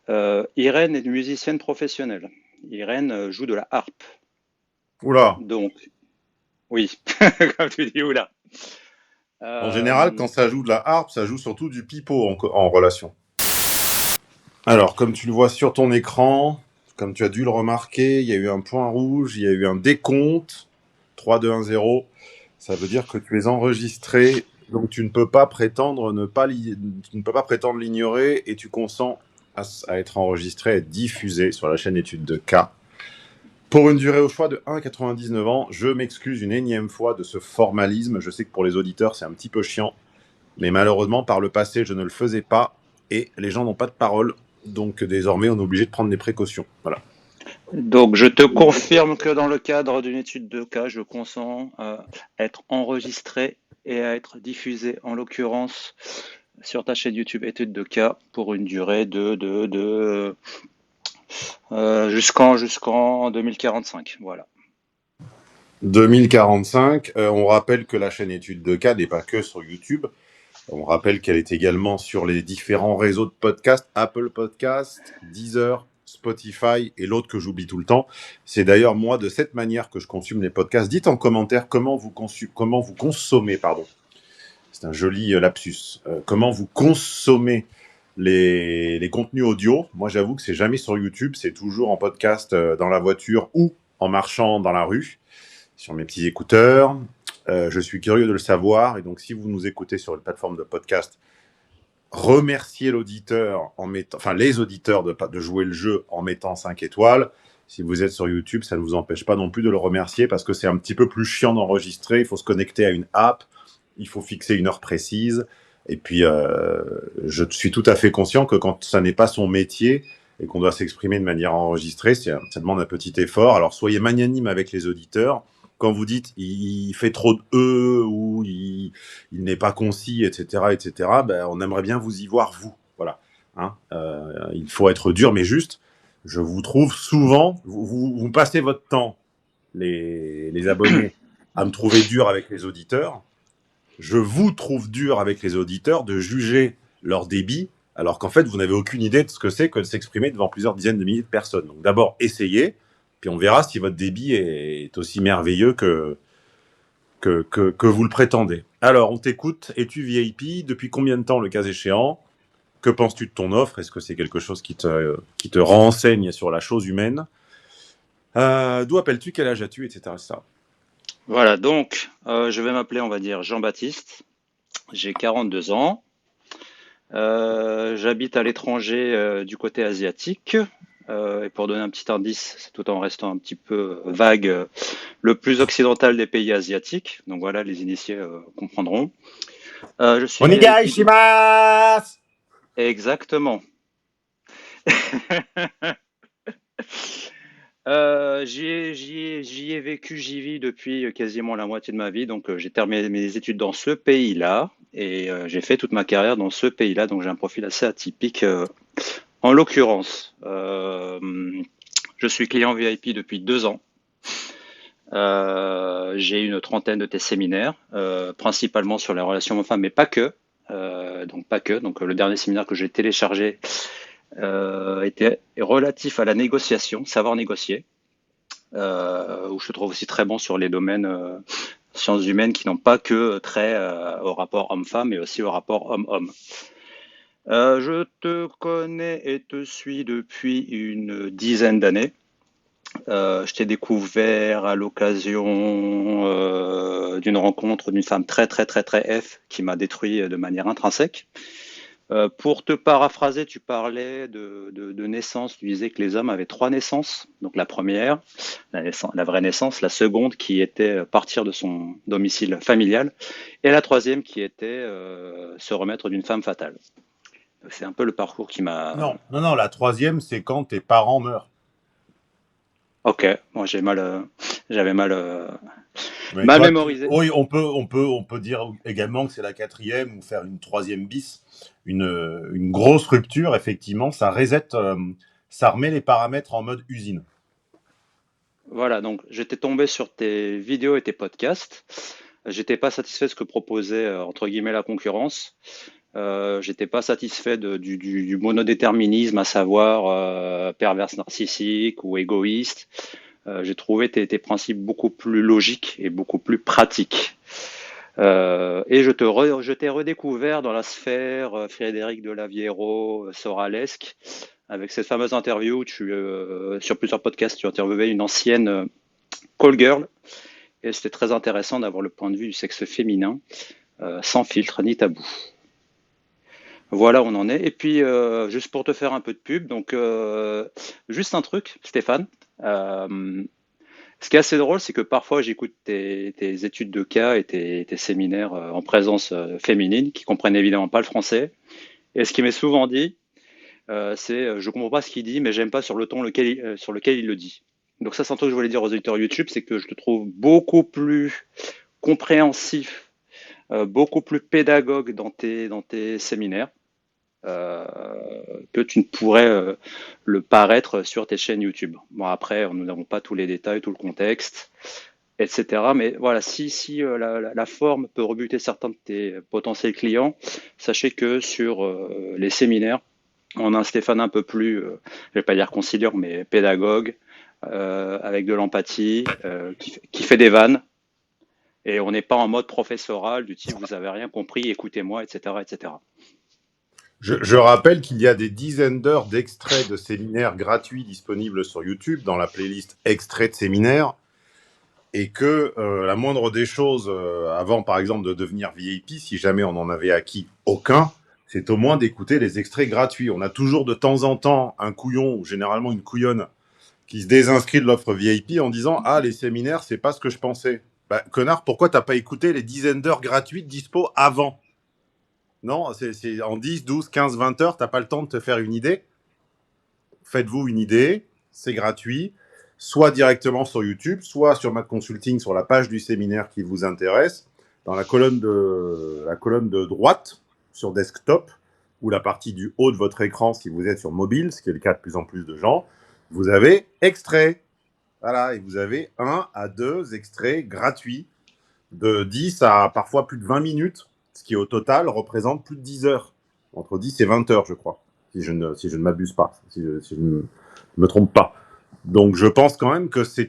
Irène est une musicienne professionnelle. Irène joue de la harpe. Oula. Donc, oui, comme tu dis, oula. En général, Euh, quand ça joue de la harpe, ça joue surtout du pipeau en relation. Alors, comme tu le vois sur ton écran, comme tu as dû le remarquer, il y a eu un point rouge, il y a eu un décompte, 3, 2, 1, 0. Ça veut dire que tu es enregistré, donc tu ne peux pas prétendre tu ne peux pas prétendre l'ignorer et tu consens à être enregistré, à être diffusé sur la chaîne Études de cas. Pour une durée au choix de 1,99 ans, je m'excuse une énième fois de ce formalisme. Je sais que pour les auditeurs, c'est un petit peu chiant, mais malheureusement, par le passé, je ne le faisais pas et les gens n'ont pas de parole. Donc désormais, on est obligé de prendre des précautions. Voilà. donc, je te confirme que dans le cadre d'une étude de cas, je consens à être enregistré et à être diffusé, en l'occurrence, sur ta chaîne YouTube étude de cas pour une durée jusqu'en 2045. Voilà. 2045, on rappelle que la chaîne Études de cas n'est pas que sur YouTube. On rappelle qu'elle est également sur les différents réseaux de podcasts, Apple Podcasts, Deezer, Spotify et l'autre que j'oublie tout le temps. C'est d'ailleurs moi de cette manière que je consomme les podcasts. Dites en commentaire comment vous consommez, pardon. C'est un joli lapsus. Comment vous consommez les contenus audio. Moi, j'avoue que c'est jamais sur YouTube, c'est toujours en podcast dans la voiture ou en marchant dans la rue, sur mes petits écouteurs. Je suis curieux de le savoir, et donc si vous nous écoutez sur une plateforme de podcast, remerciez l'auditeur en mettant, enfin les auditeurs de jouer le jeu en mettant 5 étoiles. Si vous êtes sur YouTube, ça ne vous empêche pas non plus de le remercier parce que c'est un petit peu plus chiant d'enregistrer. Il faut se connecter à une app, il faut fixer une heure précise. Et puis, je suis tout à fait conscient que quand ça n'est pas son métier et qu'on doit s'exprimer de manière enregistrée, ça demande un petit effort. Alors, soyez magnanime avec les auditeurs. Quand vous dites il fait trop de ou il n'est pas concis, etc., ben, on aimerait bien vous y voir, vous. Voilà. Hein, il faut être dur, mais juste. Je vous trouve souvent, vous passez votre temps, les abonnés, à me trouver dur avec les auditeurs. Je vous trouve dur avec les auditeurs de juger leur débit, alors qu'en fait, vous n'avez aucune idée de ce que c'est que de s'exprimer devant plusieurs dizaines de milliers de personnes. Donc d'abord, essayez, puis on verra si votre débit est aussi merveilleux que vous le prétendez. Alors, on t'écoute. Es-tu VIP? Depuis combien de temps, le cas échéant? Que penses-tu de ton offre? Est-ce que c'est quelque chose qui te renseigne sur la chose humaine? D'où appelles-tu? Quel âge as-tu? Etc. etc. Voilà, donc je vais m'appeler, on va dire, Jean-Baptiste. J'ai 42 ans. J'habite à l'étranger du côté asiatique. Et pour donner un petit indice, tout en restant un petit peu vague, le plus occidental des pays asiatiques. Donc voilà, les initiés comprendront. Je suis Onigai VIP. shimasu. Exactement. J'y ai vécu, j'y vis depuis quasiment la moitié de ma vie. Donc j'ai terminé mes études dans ce pays-là et j'ai fait toute ma carrière dans ce pays-là. Donc j'ai un profil assez atypique. En l'occurrence, je suis client VIP depuis 2 ans. J'ai une trentaine de tes séminaires, principalement sur les relations hommes-femmes, mais pas que. Donc pas que. Donc le dernier séminaire que j'ai téléchargé était relatif à la négociation, savoir négocier, où je te trouve aussi très bon sur les domaines sciences humaines qui n'ont pas que trait au rapport homme-femme, mais aussi au rapport homme-homme. Je te connais et te suis depuis une dizaine d'années. Je t'ai découvert à l'occasion d'une rencontre d'une femme très très très très F qui m'a détruit de manière intrinsèque. Pour te paraphraser, tu parlais de naissance, tu disais que les hommes avaient trois naissances. Donc la première, la vraie naissance, la seconde qui était partir de son domicile familial, et la troisième qui était se remettre d'une femme fatale. C'est un peu le parcours qui m'a. Non, non, non, la troisième, c'est quand tes parents meurent. Ok, moi j'avais Mais mal toi, mémorisé. oui, on peut dire également que c'est la quatrième ou faire une troisième bis, une grosse rupture, effectivement, ça reset, ça remet les paramètres en mode usine. Voilà, donc j'étais tombé sur tes vidéos et tes podcasts. J'étais pas satisfait de ce que proposait entre guillemets la concurrence. J'étais pas satisfait du monodéterminisme, à savoir perverse narcissique ou égoïste. J'ai trouvé tes principes beaucoup plus logiques et beaucoup plus pratiques. Et je t'ai redécouvert dans la sphère Frédéric Delaviero, Soralesque, avec cette fameuse interview où sur plusieurs podcasts, tu interviewais une ancienne call girl. Et c'était très intéressant d'avoir le point de vue du sexe féminin, sans filtre ni tabou. Voilà où on en est. Et puis, juste pour te faire un peu de pub, donc juste un truc, Stéphane. Euh, Ce qui est assez drôle, c'est que parfois j'écoute tes études de cas et tes séminaires en présence féminine qui comprennent évidemment pas le français. Et ce qui m'est souvent dit, c'est je comprends pas ce qu'il dit, mais j'aime pas sur le ton sur lequel il le dit. Donc ça, c'est un truc que je voulais dire aux auditeurs YouTube, c'est que je te trouve beaucoup plus compréhensif, beaucoup plus pédagogue dans tes séminaires euh, que tu ne pourrais le paraître sur tes chaînes YouTube. Bon, après, nous n'avons pas tous les détails, tout le contexte, etc. Mais voilà, si la forme peut rebuter certains de tes potentiels clients, sachez que sur les séminaires, on a un Stéphane un peu plus, je vais pas dire conciliant, mais pédagogue, avec de l'empathie, qui fait des vannes. Et on n'est pas en mode professoral du type vous avez rien compris, écoutez-moi, etc., etc. Je rappelle qu'il y a des dizaines d'heures d'extraits de séminaires gratuits disponibles sur YouTube dans la playlist extraits de séminaires et que la moindre des choses, avant par exemple de devenir VIP, si jamais on en avait acquis aucun, c'est au moins d'écouter les extraits gratuits. On a toujours de temps en temps un couillon ou généralement une couillonne qui se désinscrit de l'offre VIP en disant « Ah, les séminaires, c'est pas ce que je pensais. » Bah, connard, pourquoi t'as pas écouté les dizaines d'heures gratuites dispo avant? Non, c'est en 10, 12, 15, 20 heures, t'as pas le temps de te faire une idée. Faites-vous une idée, c'est gratuit, soit directement sur YouTube, soit sur Math Consulting, sur la page du séminaire qui vous intéresse, dans la colonne de droite, sur desktop, ou la partie du haut de votre écran si vous êtes sur mobile, ce qui est le cas de plus en plus de gens, vous avez extrait. Voilà, et vous avez 1 à 2 extraits gratuits de 10 à parfois plus de 20 minutes, ce qui au total représente plus de 10 heures, entre 10 et 20 heures, je crois, si je ne m'abuse pas, si je ne me trompe pas. Donc je pense quand même que c'est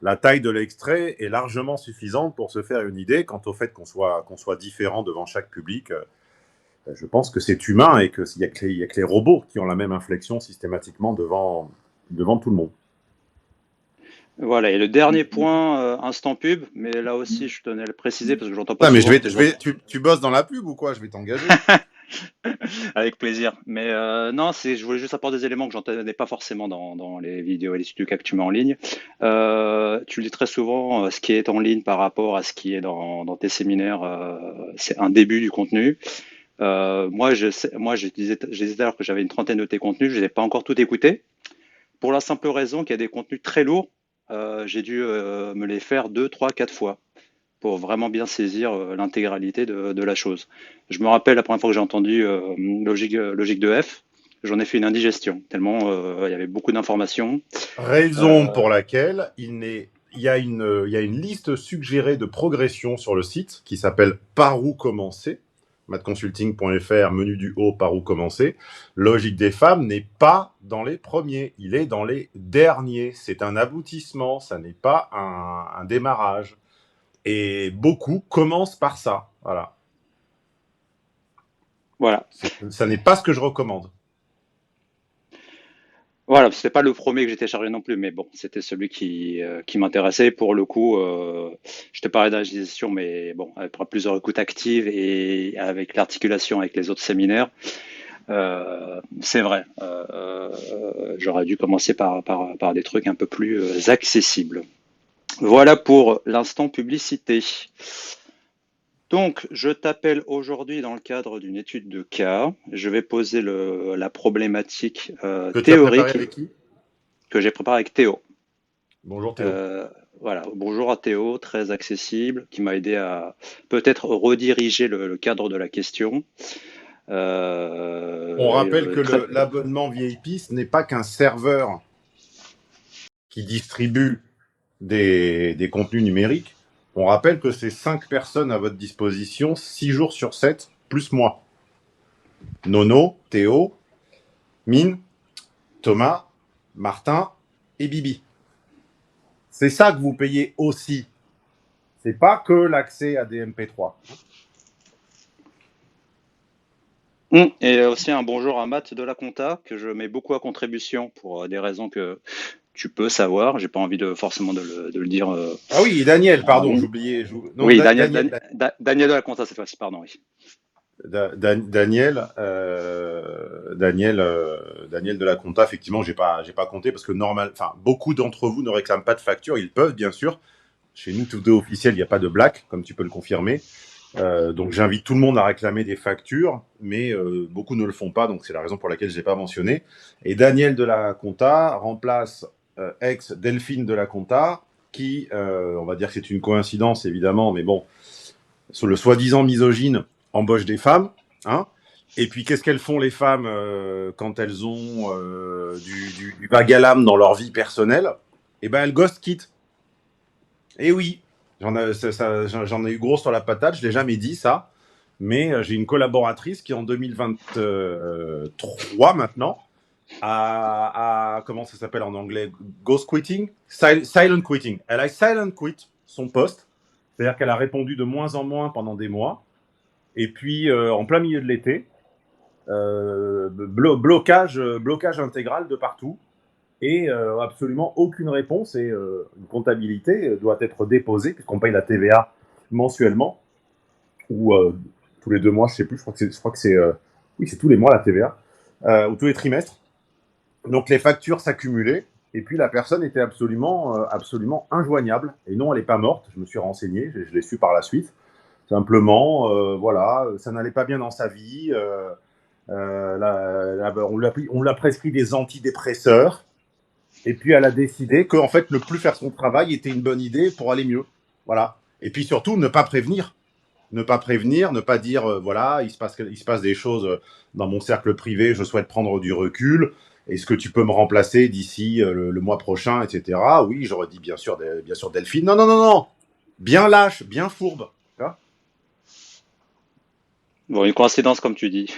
la taille de l'extrait est largement suffisante pour se faire une idée quant au fait qu'on soit différent devant chaque public. Je pense que c'est humain et qu'il n'y a que les robots qui ont la même inflexion systématiquement devant tout le monde. Voilà, et le dernier point, instant pub, mais là aussi je tenais à le préciser parce que j'entends pas Ah, mais souvent tes autres. tu bosses dans la pub ou quoi? Je vais t'engager. Avec plaisir. Mais non, je voulais juste apporter des éléments que j'entendais pas forcément dans les vidéos et les studios que tu mets en ligne. Tu le dis très souvent, ce qui est en ligne par rapport à ce qui est dans tes séminaires, c'est un début du contenu. Moi, je disais alors que j'avais une trentaine de tes contenus, je les ai pas encore tout écoutés, pour la simple raison qu'il y a des contenus très lourds. J'ai dû me les faire deux, trois, quatre fois pour vraiment bien saisir l'intégralité de la chose. Je me rappelle la première fois que j'ai entendu logique de F, j'en ai fait une indigestion, tellement il y avait beaucoup d'informations. Raison Euh, pour laquelle il y a une liste suggérée de progression sur le site qui s'appelle Par où commencer, mathconsulting.fr, menu du haut, par où commencer. Logique des femmes n'est pas dans les premiers, il est dans les derniers. C'est un aboutissement, ça n'est pas un démarrage. Et beaucoup commencent par ça. Voilà. voilà. Ça n'est pas ce que je recommande. Voilà, c'était pas le premier que j'ai téléchargé non plus, mais bon, c'était celui qui m'intéressait. Pour le coup, je te parlais d'indigestion, mais bon, après plusieurs écoutes actives et avec l'articulation avec les autres séminaires, c'est vrai. J'aurais dû commencer par des trucs un peu plus accessibles. Voilà pour l'instant publicité. Donc, je t'appelle aujourd'hui dans le cadre d'une étude de cas. Je vais poser la problématique Que tu as préparé théorique avec qui? que j'ai préparée avec Théo. Bonjour Théo. Euh, voilà, bonjour à Théo, très accessible, qui m'a aidé à peut-être rediriger le cadre de la question. On rappelle que Très... l'abonnement VIP, ce n'est pas qu'un serveur qui distribue des contenus numériques. On rappelle que c'est 5 personnes à votre disposition, 6 jours sur 7, plus moi. Nono, Théo, Mine, Thomas, Martin et Bibi. C'est ça que vous payez aussi. C'est pas que l'accès à des MP3. Et aussi un bonjour à Matt de la compta, que je mets beaucoup à contribution pour des raisons que tu peux savoir. J'ai pas envie forcément de le dire. Ah oui, et Daniel, pardon, Oui, j'oubliais. Non, oui, Daniel, Daniel, Daniel de la compta cette fois-ci, pardon, oui. Daniel de la compta, effectivement, j'ai pas compté parce que beaucoup d'entre vous ne réclament pas de facture. Ils peuvent, bien sûr. Chez nous, tout est officiel, il n'y a pas de black, comme tu peux le confirmer. Donc j'invite tout le monde à réclamer des factures, mais beaucoup ne le font pas, donc c'est la raison pour laquelle je ne l'ai pas mentionné. Et Daniel de la compta remplace ex-Delphine de la compta, qui, on va dire que c'est une coïncidence évidemment, mais bon, sur le soi-disant misogyne, embauche des femmes. Hein. Et puis qu'est-ce qu'elles font les femmes quand elles ont du vague à l'âme dans leur vie personnelle? Eh ben elles ghost quittent. Et oui, j'en ai eu gros sur la patate, je ne l'ai jamais dit ça, mais j'ai une collaboratrice qui en 2023 maintenant comment ça s'appelle en anglais? Ghost quitting? Silent quitting. Elle a silent quit son poste, c'est-à-dire qu'elle a répondu de moins en moins pendant des mois, et puis en plein milieu de l'été, blocage intégral de partout. Et absolument aucune réponse et une comptabilité doit être déposée puisqu'on paye la TVA mensuellement ou tous les 2 mois, je sais plus, je crois que c'est oui, c'est tous les mois la TVA ou tous les trimestres. Donc les factures s'accumulaient et puis la personne était absolument injoignable. Et non, elle n'est pas morte, je me suis renseigné, je l'ai su par la suite. Simplement, voilà, ça n'allait pas bien dans sa vie. On lui a prescrit des antidépresseurs. Et puis elle a décidé que en fait ne plus faire son travail était une bonne idée pour aller mieux. Voilà. Et puis surtout ne pas prévenir, ne pas dire voilà il se passe des choses dans mon cercle privé, je souhaite prendre du recul. Est-ce que tu peux me remplacer d'ici le mois prochain, etc. Oui, j'aurais dit bien sûr Delphine. Non non non non, bien lâche, bien fourbe. Bon, une coïncidence comme tu dis.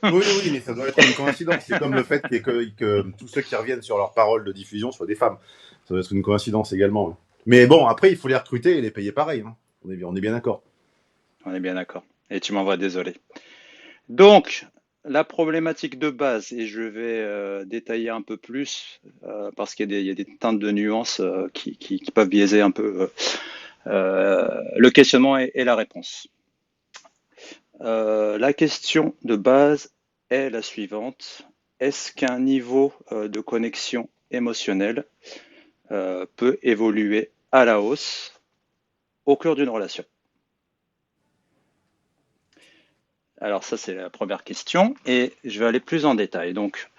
Oui, oui, mais ça doit être une coïncidence. C'est comme le fait que tous ceux qui reviennent sur leurs paroles de diffusion soient des femmes. Ça doit être une coïncidence également. Hein. Mais bon, après, il faut les recruter et les payer pareil. Hein. On est bien d'accord. On est bien d'accord. Et tu m'envoies désolé. Donc, la problématique de base, et je vais détailler un peu plus, parce il y a des teintes de nuances qui peuvent biaiser un peu le questionnement et la réponse. La question de base est la suivante. Est-ce qu'un niveau de connexion émotionnelle peut évoluer à la hausse au cœur d'une relation? Alors ça, c'est la première question. Et je vais aller plus en détail. Donc,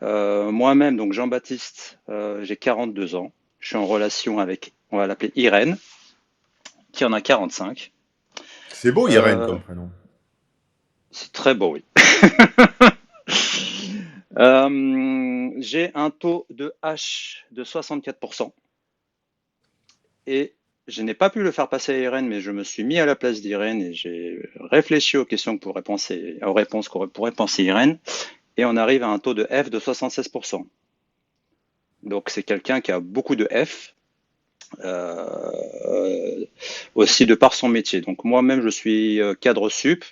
moi-même, donc Jean-Baptiste, j'ai 42 ans. Je suis en relation avec, on va l'appeler Irène, qui en a 45. C'est beau, Irène, Euh, comme prénom. c'est très beau, oui. J'ai un taux de H de 64%. Et je n'ai pas pu le faire passer à Irène, mais je me suis mis à la place d'Irène et j'ai réfléchi aux questions aux réponses que pourrait penser Irène. Et on arrive à un taux de F de 76%. Donc c'est quelqu'un qui a beaucoup de F, aussi de par son métier. Donc moi-même, je suis cadre sup,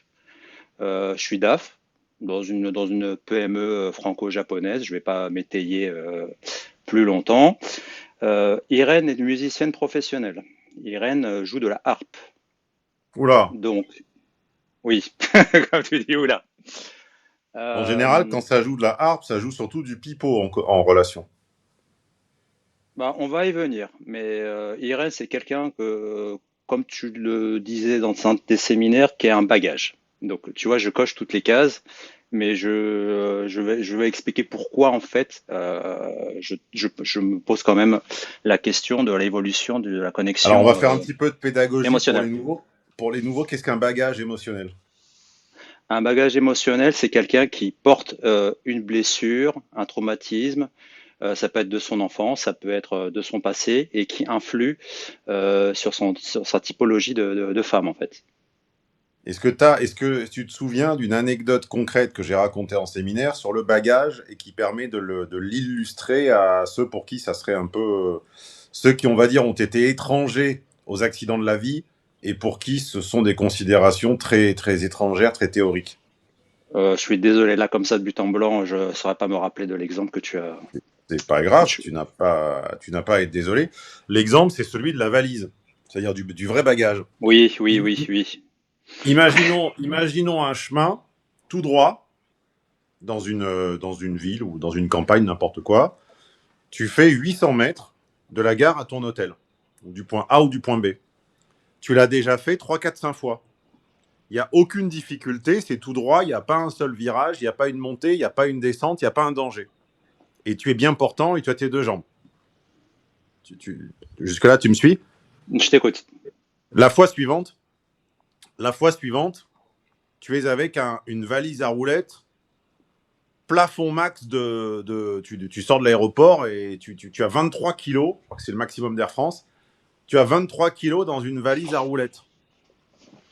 je suis DAF dans une PME franco-japonaise. Je ne vais pas m'étayer plus longtemps. Irène est une musicienne professionnelle. Irène joue de la harpe. Oula. Donc, oui, comme tu dis, oula. En général, Euh, quand ça joue de la harpe, ça joue surtout du pipeau en relation. Bah, on va y venir, mais Irène, c'est quelqu'un que, comme tu le disais dans un de tes séminaires, qui a un bagage. Donc, tu vois, je coche toutes les cases, mais je vais expliquer pourquoi, en fait, je me pose quand même la question de l'évolution de la Alors, on va connexion faire un petit peu de pédagogie pour les émotionnelle. nouveaux. Pour les nouveaux, qu'est-ce qu'un bagage émotionnel? Un bagage émotionnel, c'est quelqu'un qui porte une blessure, un traumatisme. Ça peut être de son enfance, ça peut être de son passé et qui influe sur sa typologie de femme en fait. Est-ce que tu te souviens d'une anecdote concrète que j'ai racontée en séminaire sur le bagage et qui permet de l'illustrer à ceux pour qui ça serait un peu, ceux qui, on va dire, ont été étrangers aux accidents de la vie et pour qui ce sont des considérations très, très étrangères, très théoriques. Je suis désolé, là, comme ça, de but en blanc, je ne saurais pas me rappeler de l'exemple C'est pas que grave, tu... tu n'as pas à être désolé. L'exemple, c'est celui de la valise, c'est-à-dire du vrai bagage. Oui, oui, I- oui, i- oui. imaginons un chemin tout droit dans une ville ou dans une campagne, n'importe quoi. Tu fais 800 mètres de la gare à ton hôtel, du point A ou du point B. Tu l'as déjà fait 3, 4, 5 fois. Il n'y a aucune difficulté, c'est tout droit, il n'y a pas un seul virage, il n'y a pas une montée, il n'y a pas une descente, il n'y a pas un danger. Et tu es bien portant et tu as tes deux jambes. Jusque-là, tu me suis? Je t'écoute. La fois suivante, la fois suivante, tu es avec une valise à roulettes, plafond max tu sors de l'aéroport et tu as 23 kilos, je crois que c'est le maximum d'Air France, tu as 23 kilos dans une valise à roulettes.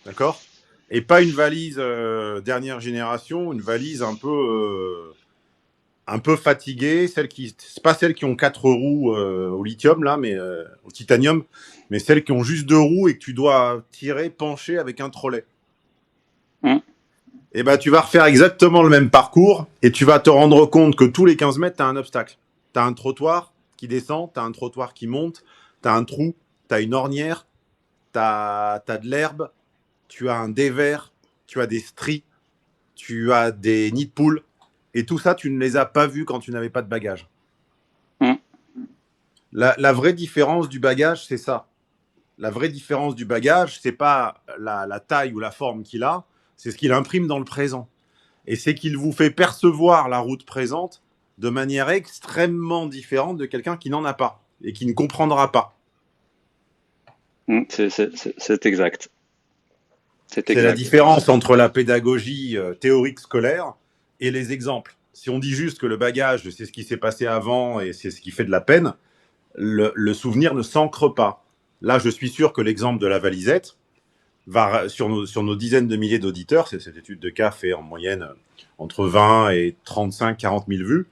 D'accord? Et pas une valise dernière génération, une valise un peu fatiguée, c'est pas celles qui ont quatre roues au lithium là, mais au titanium, mais celles qui ont juste deux roues et que tu dois tirer pencher avec un trolley. Hum, Et ben tu vas refaire exactement le même parcours et tu vas te rendre compte que tous les 15 mètres, tu as un obstacle. Tu as un trottoir qui descend, tu as un trottoir qui monte, tu as un trou, tu as une ornière, tu as de l'herbe, tu as un dévers, tu as des stries, tu as des nids de poules. Et tout ça, tu ne les as pas vus quand tu n'avais pas de bagage. hum, La vraie différence du bagage, c'est ça. La vraie différence du bagage, c'est pas la taille ou la forme qu'il a, c'est ce qu'il imprime dans le présent. Et c'est qu'il vous fait percevoir la route présente de manière extrêmement différente de quelqu'un qui n'en a pas et qui ne comprendra pas. c'est exact. C'est C'est la exact. différence entre la pédagogie théorique scolaire et les exemples. Si on dit juste que le bagage, c'est ce qui s'est passé avant et c'est ce qui fait de la peine, le souvenir ne s'ancre pas. Là, je suis sûr que l'exemple de la valisette va, sur nos dizaines de milliers d'auditeurs, c'est cette étude de cas fait en moyenne entre 20 et 35, 40 000 vues.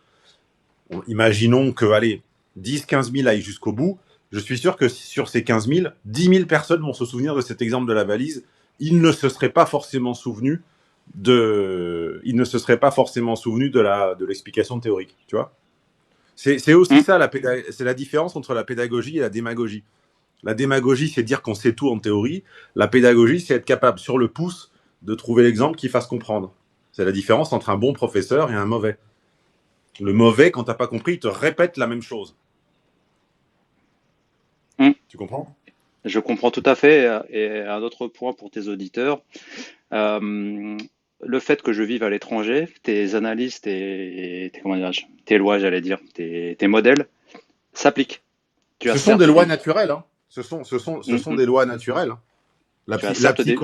Imaginons que, allez, 10, 15 000 aillent jusqu'au bout. Je suis sûr que sur ces 15 000, 10 000 personnes vont se souvenir de cet exemple de la valise. Ils ne se seraient pas forcément souvenus ils ne se seraient pas forcément souvenus de l'explication théorique, tu vois. C'est aussi Hum, ça, c'est la différence entre la pédagogie et la démagogie. La démagogie, c'est dire qu'on sait tout en théorie. La pédagogie, c'est être capable, sur le pouce, de trouver l'exemple qui fasse comprendre. C'est la différence entre un bon professeur et un mauvais. Le mauvais, quand t'as pas compris, il te répète la même chose. hum. Tu comprends? Je comprends tout à fait. Et un autre point pour tes auditeurs, euh, le fait que je vive à l'étranger, tes analyses, comment dirais-je, tes lois, j'allais dire, tes modèles s'appliquent. Tu as Ce sont des certes lois des, naturelles. Hein. Ce hum, sont hum. des lois naturelles. Hein. Tu as certes des,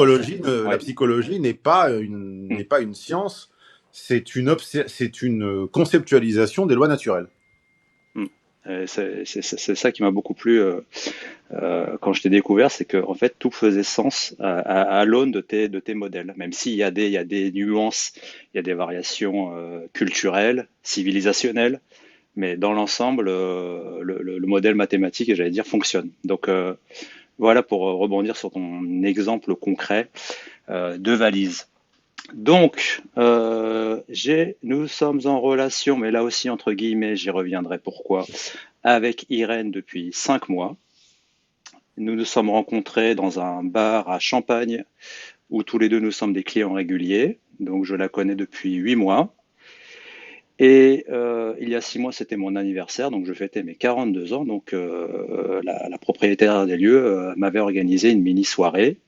La ouais, psychologie hum, n'est pas une science, c'est une conceptualisation des lois naturelles. hum. C'est ça qui m'a beaucoup plu quand je t'ai découvert, c'est que en fait tout faisait sens à l'aune de tes modèles, même s'il y a il y a des nuances, il y a des variations culturelles, civilisationnelles, mais dans l'ensemble, le modèle mathématique, j'allais dire, fonctionne. Donc voilà pour rebondir sur ton exemple concret de valise. Donc, nous sommes en relation, mais là aussi entre guillemets, j'y reviendrai pourquoi, avec Irène depuis 5 mois. Nous nous sommes rencontrés dans un bar à Champagne où tous les deux nous sommes des clients réguliers. Donc je la connais depuis 8 mois. Et il y a 6 mois, c'était mon anniversaire, donc je fêtais mes 42 ans. Donc la propriétaire des lieux m'avait organisé une mini soirée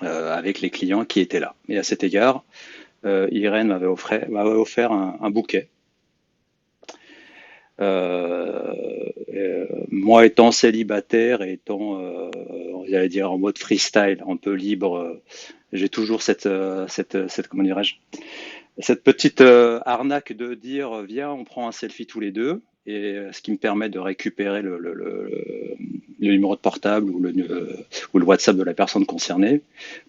avec les clients qui étaient là. Et à cet égard, Irène m'avait offert un bouquet. Moi étant célibataire et étant, j'allais dire en mode freestyle, un peu libre, j'ai toujours comment dirais-je, cette petite arnaque de dire viens, on prend un selfie tous les deux. et ce qui me permet de récupérer le numéro de portable ou le WhatsApp de la personne concernée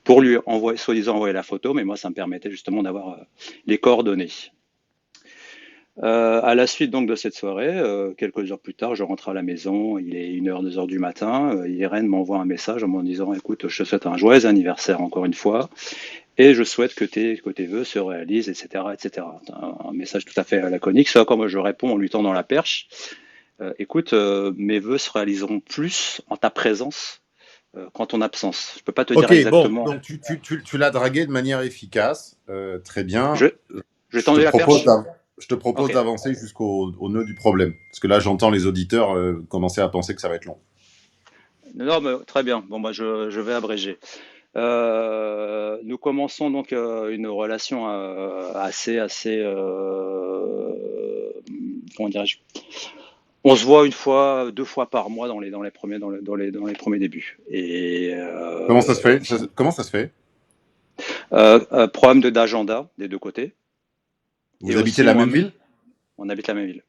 pour lui envoyer, soi-disant envoyer la photo, mais moi ça me permettait justement d'avoir les coordonnées. À la suite donc de cette soirée, quelques heures plus tard, je rentre à la maison, il est 1h, 2h du matin, Irène m'envoie un message en me disant, écoute, je te souhaite un joyeux anniversaire encore une fois, et je souhaite que tes vœux se réalisent, etc., etc. Un message tout à fait laconique, ce à quoi moi je réponds en lui tendant la perche, écoute, mes vœux se réaliseront plus en ta présence qu'en ton absence. Je peux pas te dire Ok, bon, exactement. donc tu l'as dragué de manière efficace. Très bien. Je, je Je te tendais la propose perche? je te propose Ok. d'avancer jusqu'au nœud du problème. Parce que là, j'entends les auditeurs commencer à penser que ça va être long. Non, mais très bien. Bon, bah, je vais abréger. Nous commençons donc une relation comment dirais-je? On se voit une fois, 2 fois par mois dans les premiers débuts. Et Comment ça se fait? Comment ça se fait? problème d'agenda des deux côtés. Et Vous habitez aussi, la même ville? on habite la même ville.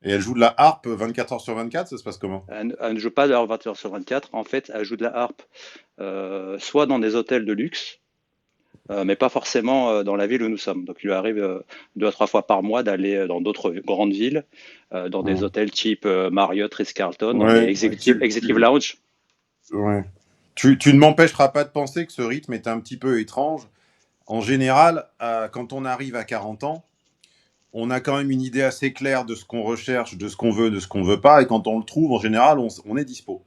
Et elle joue de la harpe 24 heures sur 24, ça se passe comment? Elle ne joue pas de 20 heures sur 24. En fait, elle joue de la harpe soit dans des hôtels de luxe, mais pas forcément dans la ville où nous sommes. Donc il lui arrive 2 à 3 fois par mois d'aller dans d'autres grandes villes, dans des Hmm. hôtels type Marriott, Ritz-Carlton, dans des Ouais, executive lounge. ouais. Tu ne m'empêcheras pas de penser que ce rythme est un petit peu étrange. En général, quand on arrive à 40 ans, on a quand même une idée assez claire de ce qu'on recherche, de ce qu'on veut, de ce qu'on veut pas. Et quand on le trouve, en général, on est dispo.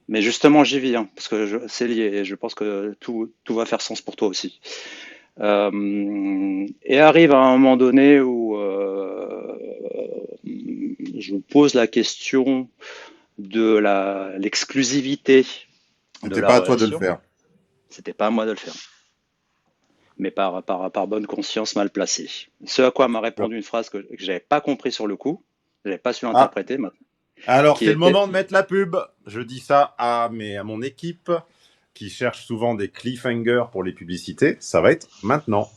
Mais justement, j'y viens, parce que c'est lié, et je pense que tout va faire sens pour toi aussi. Et arrive à un moment donné où je vous pose la question de l'exclusivité de C'était la pas à toi de le relation. faire. C'était pas à moi de le faire, mais par bonne conscience mal placée. Ce à quoi m'a répondu une phrase que j'avais pas compris sur le coup, j'avais pas su Ah, interpréter, alors qui c'est le était, moment de mettre la pub. Je dis ça à mon équipe qui cherche souvent des cliffhangers pour les publicités. Ça va être maintenant.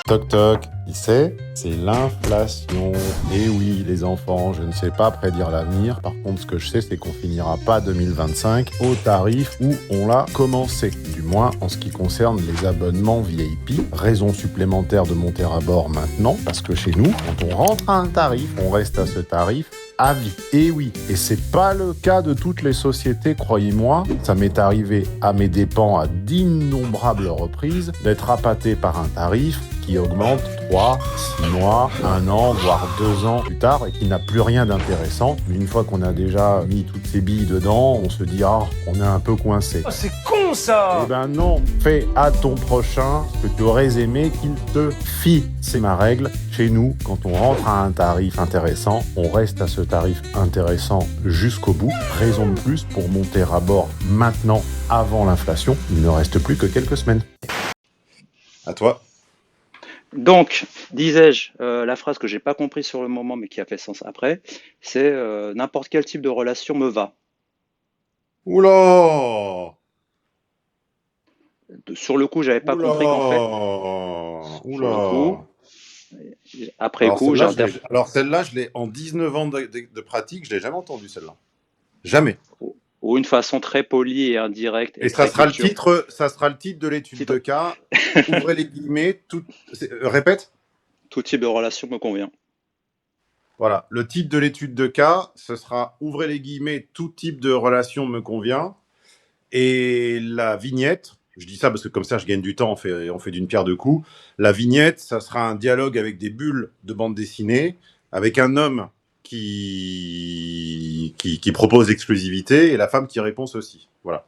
Toc toc, qui c'est l'inflation. Et oui, les enfants, je ne sais pas prédire l'avenir. Par contre, ce que je sais, c'est qu'on finira pas 2025 au tarif où on l'a commencé. Du moins, en ce qui concerne les abonnements VIP. Raison supplémentaire de monter à bord maintenant, parce que chez nous, quand on rentre à un tarif, on reste à ce tarif à vie. Et oui, et c'est pas le cas de toutes les sociétés, croyez-moi. Ça m'est arrivé à mes dépens à d'innombrables reprises d'être appâté par un tarif qui augmente 3, 6 mois, 1 an, voire 2 ans plus tard et qui n'a plus rien d'intéressant. Une fois qu'on a déjà mis toutes ces billes dedans, on se dit « Ah, on est un peu coincé. Oh, c'est con ça !» Eh ben non, fais à ton prochain ce que tu aurais aimé qu'il te fît. C'est ma règle. Chez nous, quand on rentre à un tarif intéressant, on reste à ce tarif intéressant jusqu'au bout. Raison de plus pour monter à bord maintenant, avant l'inflation. Il ne reste plus que quelques semaines. À toi. donc, disais-je, la phrase que j'ai pas compris sur le moment, mais qui a fait sens après, c'est n'importe quel type de relation me va. Oula! Sur le coup, j'avais pas Oula! compris qu'en fait, sur le coup, Oula! après coup, Alors celle-là, je l'ai en 19 ans de pratique, je l'ai jamais entendue celle-là. Jamais. ou une façon très polie et indirecte Et et très culturelle. ça sera le titre de l'étude Titre, de cas. Ouvrez les guillemets. Répète. tout type de relation me convient. Voilà. Le titre de l'étude de cas, ce sera ouvrez les guillemets. Tout type de relation me convient. Et la vignette. Je dis ça parce que comme ça, je gagne du temps. On fait d'une pierre deux coups. La vignette, ça sera un dialogue avec des bulles de bande dessinée, avec un homme qui propose l'exclusivité et la femme qui répond ceci. Voilà.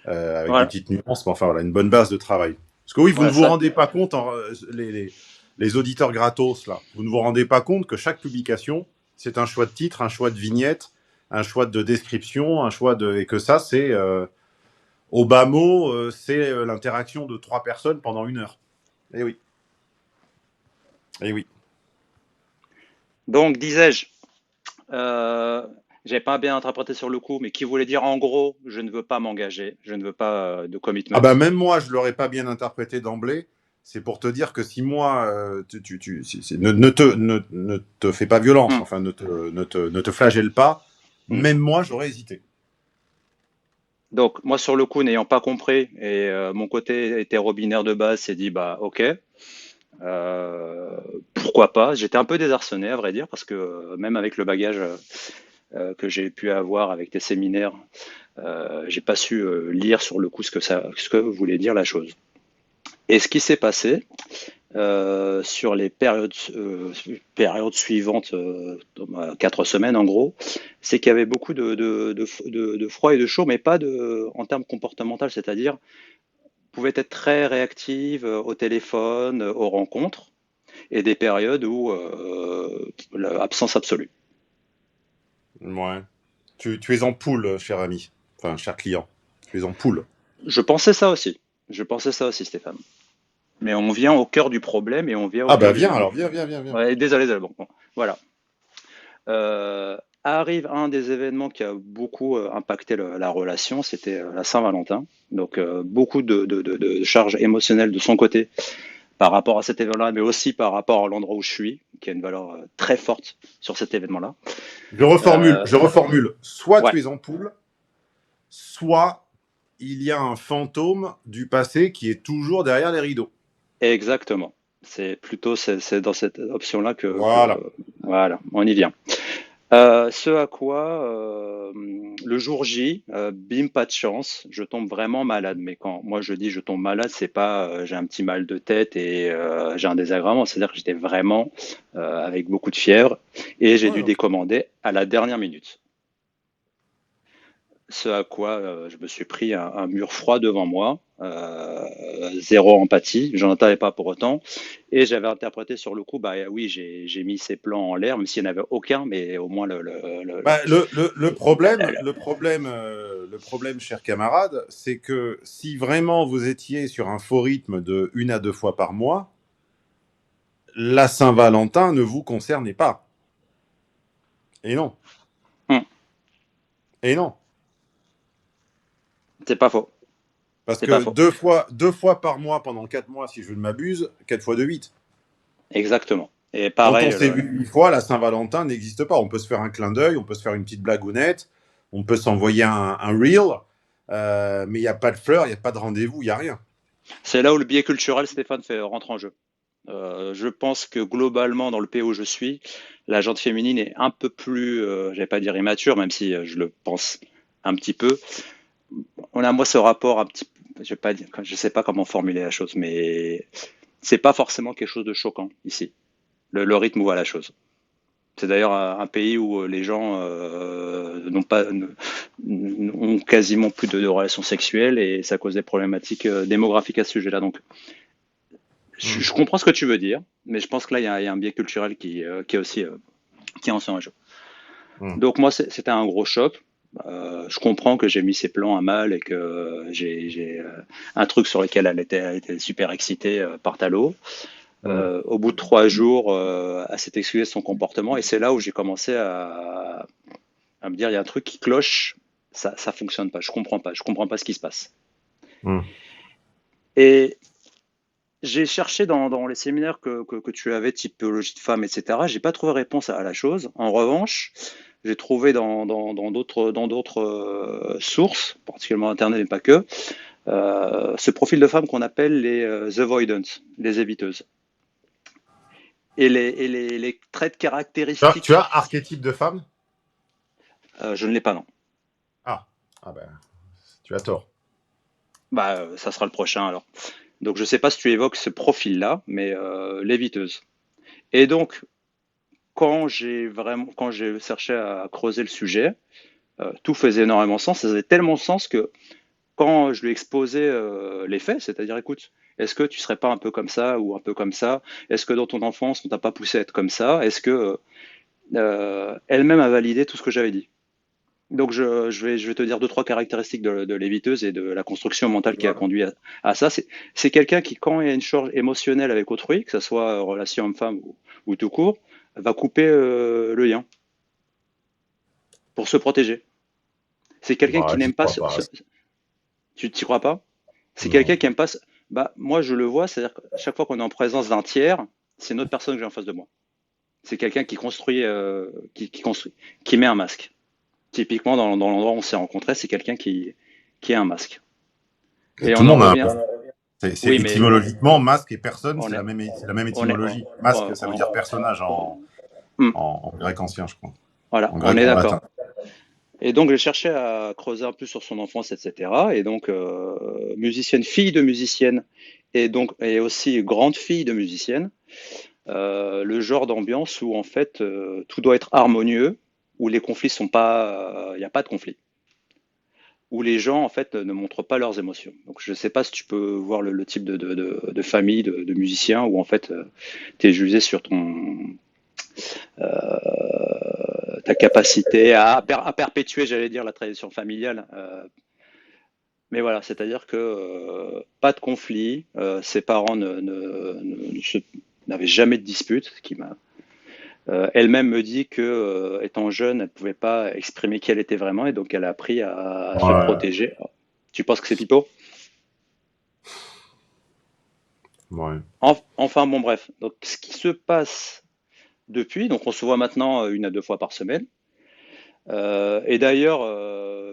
Avec des Voilà. petites nuances, mais enfin voilà, une bonne base de travail. Parce que oui, vous ne Voilà, vous ça, rendez pas compte, les auditeurs gratos, là, vous ne vous rendez pas compte que chaque publication, c'est un choix de titre, un choix de vignette, un choix de description, et que ça, c'est, au bas mot, c'est l'interaction de 3 personnes pendant 1 heure. Eh oui. Eh oui. donc, disais-je, j'avais pas bien interprété sur le coup, mais qui voulait dire en gros, je ne veux pas m'engager, je ne veux pas de Ah commitment. bah même moi, je l'aurais pas bien interprété d'emblée. C'est pour te dire que si moi, ne te fais pas violence, Hum, enfin, ne te flagelle pas, hum. même moi, j'aurais hésité. Donc, moi, sur le coup, n'ayant pas compris, et mon côté hétéro-binaire de base s'est dit, bah, ok, pourquoi pas. J'étais un peu désarçonné, à vrai dire, parce que même avec le bagage que j'ai pu avoir avec tes séminaires, j'ai pas su lire sur le coup ce que voulait dire la chose. Et ce qui s'est passé sur les périodes suivantes, 4 semaines en gros, c'est qu'il y avait beaucoup de froid et de chaud, mais pas en termes comportementaux, c'est-à-dire pouvait être très réactive au téléphone, aux rencontres, et des périodes où l'absence absolue. Ouais. Tu es en poule, cher ami. Enfin, cher client. Tu es en poule. Je pensais ça aussi. Je pensais ça aussi, Stéphane. Mais on vient au cœur du problème et on vient au Ah cœur bah du viens bien. alors, viens. Ouais, désolé. Bon, voilà. Arrive un des événements qui a beaucoup impacté la relation, c'était la Saint-Valentin. Donc beaucoup de charges émotionnelles de son côté par rapport à cet événement-là, mais aussi par rapport à l'endroit où je suis, qui a une valeur très forte sur cet événement-là. Euh, Je reformule. Soit ouais, tu es en poule, soit il y a un fantôme du passé qui est toujours derrière les rideaux. exactement. C'est plutôt c'est dans cette option-là Voilà. voilà, on y vient. Ce à quoi, le jour J, bim, pas de chance, je tombe vraiment malade. Mais quand moi je dis je tombe malade, c'est pas j'ai un petit mal de tête et j'ai un désagrément, c'est-à-dire que j'étais vraiment avec beaucoup de fièvre et j'ai Ouais, dû ok. décommander à la dernière minute. Ce à quoi je me suis pris un mur froid devant moi, zéro empathie, j'en attendais pas pour autant, et j'avais interprété sur le coup, bah oui, j'ai mis ces plans en l'air, même s'il n'y en avait aucun, mais au moins Bah, le problème, cher camarade, c'est que si vraiment vous étiez sur un faux rythme de 1 à 2 fois par mois, la Saint-Valentin ne vous concernait pas. Et non. Hum, Et non. c'est pas faux, Parce c'est pas que faux, 2 fois par mois pendant 4 mois, si je ne m'abuse, 4 fois de 8. exactement. Et Quand pareil, on s'est vu 8 fois, la Saint-Valentin n'existe pas. On peut se faire un clin d'œil, on peut se faire une petite blagounette, on peut s'envoyer un reel, mais il n'y a pas de fleurs, il n'y a pas de rendez-vous, il n'y a rien. c'est là où le biais culturel, Stéphane, rentre en jeu. Je pense que globalement, dans le pays où je suis, la gente féminine est un peu plus, je vais pas dire immature, même si je le pense un petit peu. On a moi ce rapport un petit, je vais pas dire, je sais pas comment formuler la chose, mais c'est pas forcément quelque chose de choquant ici. Le rythme voit la chose. C'est d'ailleurs un pays où les gens ont quasiment plus de relations sexuelles et ça cause des problématiques démographiques à ce sujet-là. Donc, Hmm. je comprends ce que tu veux dire, mais je pense que là, il y a un biais culturel qui est aussi qui est en jeu. Hmm. Donc moi, c'était un gros choc. Je comprends que j'ai mis ses plans à mal et que j'ai un truc sur lequel elle était super excitée par Talo. Hmm. Au bout de 3 jours, elle s'est excusée de son comportement et c'est là où j'ai commencé à me dire il y a un truc qui cloche, ça fonctionne pas, je comprends pas ce qui se passe. Hmm. Et j'ai cherché dans les séminaires que tu avais, typologie de femmes, etc. J'ai pas trouvé réponse à la chose. En revanche, j'ai trouvé dans d'autres sources, particulièrement Internet mais pas que, ce profil de femme qu'on appelle les avoidants, les éviteuses. Et les traits Tu as caractéristiques, archétype de femme? je ne l'ai pas, non. Ah, ah ben, tu as tort. Bah, ça sera le prochain alors. Donc je sais pas si tu évoques ce profil-là, mais l'éviteuse. Et donc, quand j'ai cherché à creuser le sujet, tout faisait énormément sens. Ça faisait tellement sens que quand je lui exposais les faits, c'est-à-dire, écoute, est-ce que tu serais pas un peu comme ça ou un peu comme ça? Est-ce que dans ton enfance, on t'a pas poussé à être comme ça? Est-ce que elle-même a validé tout ce que j'avais dit? Donc, je vais te dire deux, trois caractéristiques de l'éviteuse et de la construction mentale qui a Voilà. conduit à ça. C'est quelqu'un qui, quand il y a une charge émotionnelle avec autrui, que ce soit relation homme-femme ou tout court, va couper le lien pour se protéger. C'est quelqu'un Bah, qui j'y n'aime pas crois pas. tu t'y crois pas? C'est quelqu'un Non. qui aime pas. Bah, moi, je le vois, c'est-à-dire qu'à chaque fois qu'on est en présence d'un tiers, c'est une autre personne que j'ai en face de moi. C'est quelqu'un qui construit, qui construit, qui met un masque. Typiquement, dans l'endroit où on s'est rencontrés, c'est quelqu'un qui a un masque. Et Et tout on le en monde a un revient. masque. C'est Oui, mais étymologiquement, masque et personne, on est, c'est la même on est, étymologie. Masque, ça veut dire on- personnage hmm, en grec ancien, je crois. voilà, En on grec est ou en d'accord. latin. Et donc, j'ai cherché à creuser un peu sur son enfance, etc. Et donc, musicienne, fille de musicienne, et aussi grande fille de musicienne. Le genre d'ambiance où en fait tout doit être harmonieux, où les conflits sont pas, il n'y a pas de conflit, où les gens en fait ne montrent pas leurs émotions. Donc je sais pas si tu peux voir le type de famille de musiciens où en fait tu es jugé sur ta capacité à perpétuer, j'allais dire, la tradition familiale. Mais voilà, c'est-à-dire que pas de conflit, ses parents n'avaient jamais de dispute, ce qui m'a elle-même me dit que, étant jeune, elle ne pouvait pas exprimer qui elle était vraiment et donc elle a appris à se Ouais, protéger. Tu penses que c'est pipeau? ouais. Enfin bon, bref. Donc ce qui se passe depuis, donc on se voit maintenant 1 à 2 fois par semaine. Et d'ailleurs,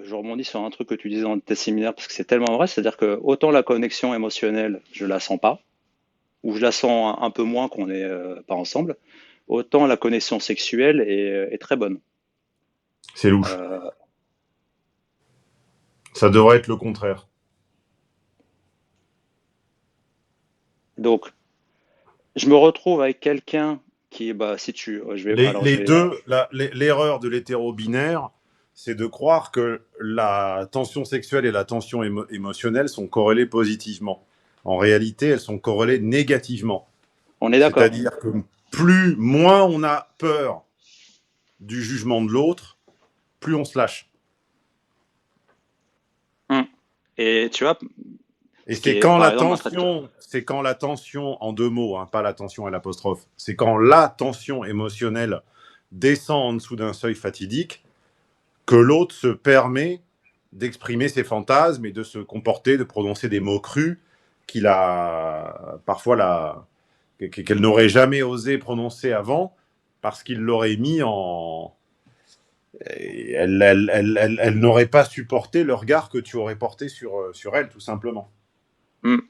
je rebondis sur un truc que tu disais dans tes séminaires parce que c'est tellement vrai, c'est-à-dire que autant la connexion émotionnelle, je la sens pas, ou je la sens un peu moins qu'on n'est pas ensemble, autant la connexion sexuelle est très bonne. C'est louche. Euh, Ça devrait être le contraire. donc je me retrouve avec quelqu'un qui, bah, si tu, Les deux, l'erreur de l'hétéro-binaire, c'est de croire que la tension sexuelle et la tension émotionnelle sont corrélées positivement. En réalité, elles sont corrélées négativement. on est d'accord. C'est-à-dire que moins on a peur du jugement de l'autre, plus on se lâche. Hum. Et tu vois, Et ce qui est, par exemple, un trait. c'est quand la tension, en deux mots, hein, pas la tension à l'apostrophe, c'est quand la tension émotionnelle descend en dessous d'un seuil fatidique que l'autre se permet d'exprimer ses fantasmes et de se comporter, de prononcer des mots crus qu'il a parfois qu'elle n'aurait jamais osé prononcer avant parce qu'il l'aurait mis en. Elle n'aurait pas supporté le regard que tu aurais porté sur elle, tout simplement. Hum.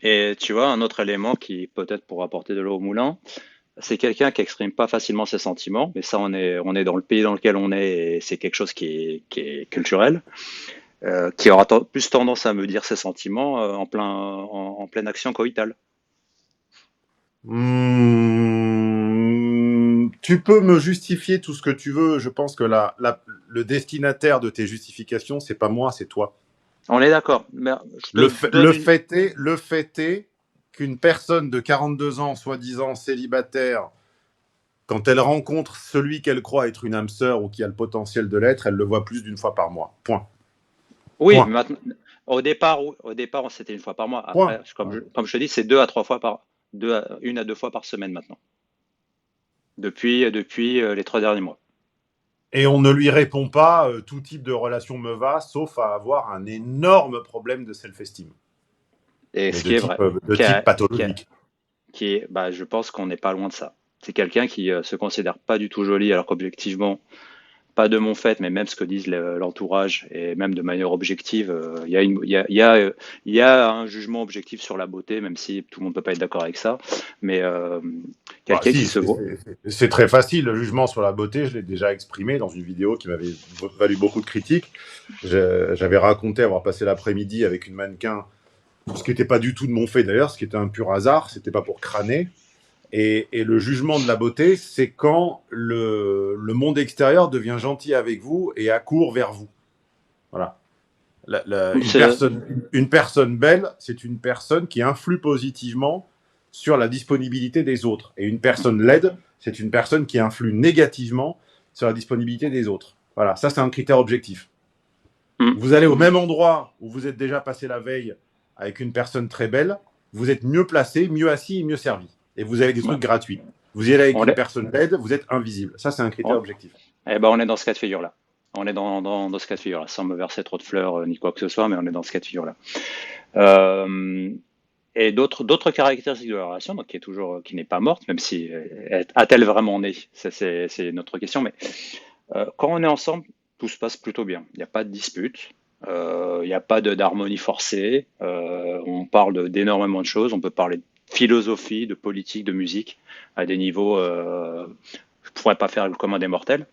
Et tu vois, un autre élément qui peut-être pourra apporter de l'eau au moulin, c'est quelqu'un qui exprime pas facilement ses sentiments, mais ça, on est dans le pays dans lequel on est et c'est quelque chose qui est culturel, qui aura plus tendance à me dire ses sentiments en pleine action coïtale. Tu peux me justifier tout ce que tu veux. Je pense que le destinataire de tes justifications, c'est pas moi, c'est toi. On est d'accord, mais je te donne une. Le fait est qu'une personne de 42 ans, soi-disant célibataire, quand elle rencontre celui qu'elle croit être une âme sœur ou qui a le potentiel de l'être, elle le voit plus d'une fois par mois. Point. Oui, mais Point. maintenant, au départ, c'était 1 fois par mois. Point. Après, comme je te dis, c'est 2 à 3 fois 1 à 2 fois par semaine maintenant, depuis les 3 derniers mois. Et on ne lui répond pas tout type de relation me va, sauf à avoir un énorme problème de self-esteem. Et Mais ce qui est vrai, de qui type a- qui a- pathologique. bah, je pense qu'on n'est pas loin de ça. C'est quelqu'un qui se considère pas du tout joli, alors qu'objectivement, pas de mon fait, mais même ce que disent l'entourage et même de manière objective, il y a il y a un jugement objectif sur la beauté, même si tout le monde peut pas être d'accord avec ça. Mais Bah, quelqu'un qui si, se voit. c'est très facile. Le jugement sur la beauté, je l'ai déjà exprimé dans une vidéo qui m'avait valu beaucoup de critiques. J'avais raconté avoir passé l'après-midi avec une mannequin, ce qui n'était pas du tout de mon fait d'ailleurs, ce qui était un pur hasard, c'était pas pour crâner. Et le jugement de la beauté, c'est quand le monde extérieur devient gentil avec vous et accourt vers vous. Voilà. C'est- Une personne belle, c'est une personne qui influe positivement sur la disponibilité des autres. Et une personne laide, c'est une personne qui influe négativement sur la disponibilité des autres. Voilà, ça c'est un critère objectif. Mm. Vous allez au même endroit où vous êtes déjà passé la veille avec une personne très belle, vous êtes mieux placé, mieux assis et mieux servi. Et vous avez des Ouais. trucs gratuits. Vous y allez avec On une est, personne laide, vous êtes invisible. Ça c'est un critère on- objectif. eh ben, on est dans ce cas de figure-là. On est dans ce cas de figure-là, sans me verser trop de fleurs ni quoi que ce soit, mais on est dans ce cas de figure-là. Euh, et d'autres caractéristiques de la relation, donc qui n'est pas morte, même si a-t-elle vraiment né? C'est notre question. Mais quand on est ensemble, tout se passe plutôt bien. Il n'y a pas de dispute, il n'y a pas d'harmonie forcée. On parle d'énormément de choses. On peut parler de philosophie, de politique, de musique à des niveaux. Je ne pourrais pas faire le commun des mortels.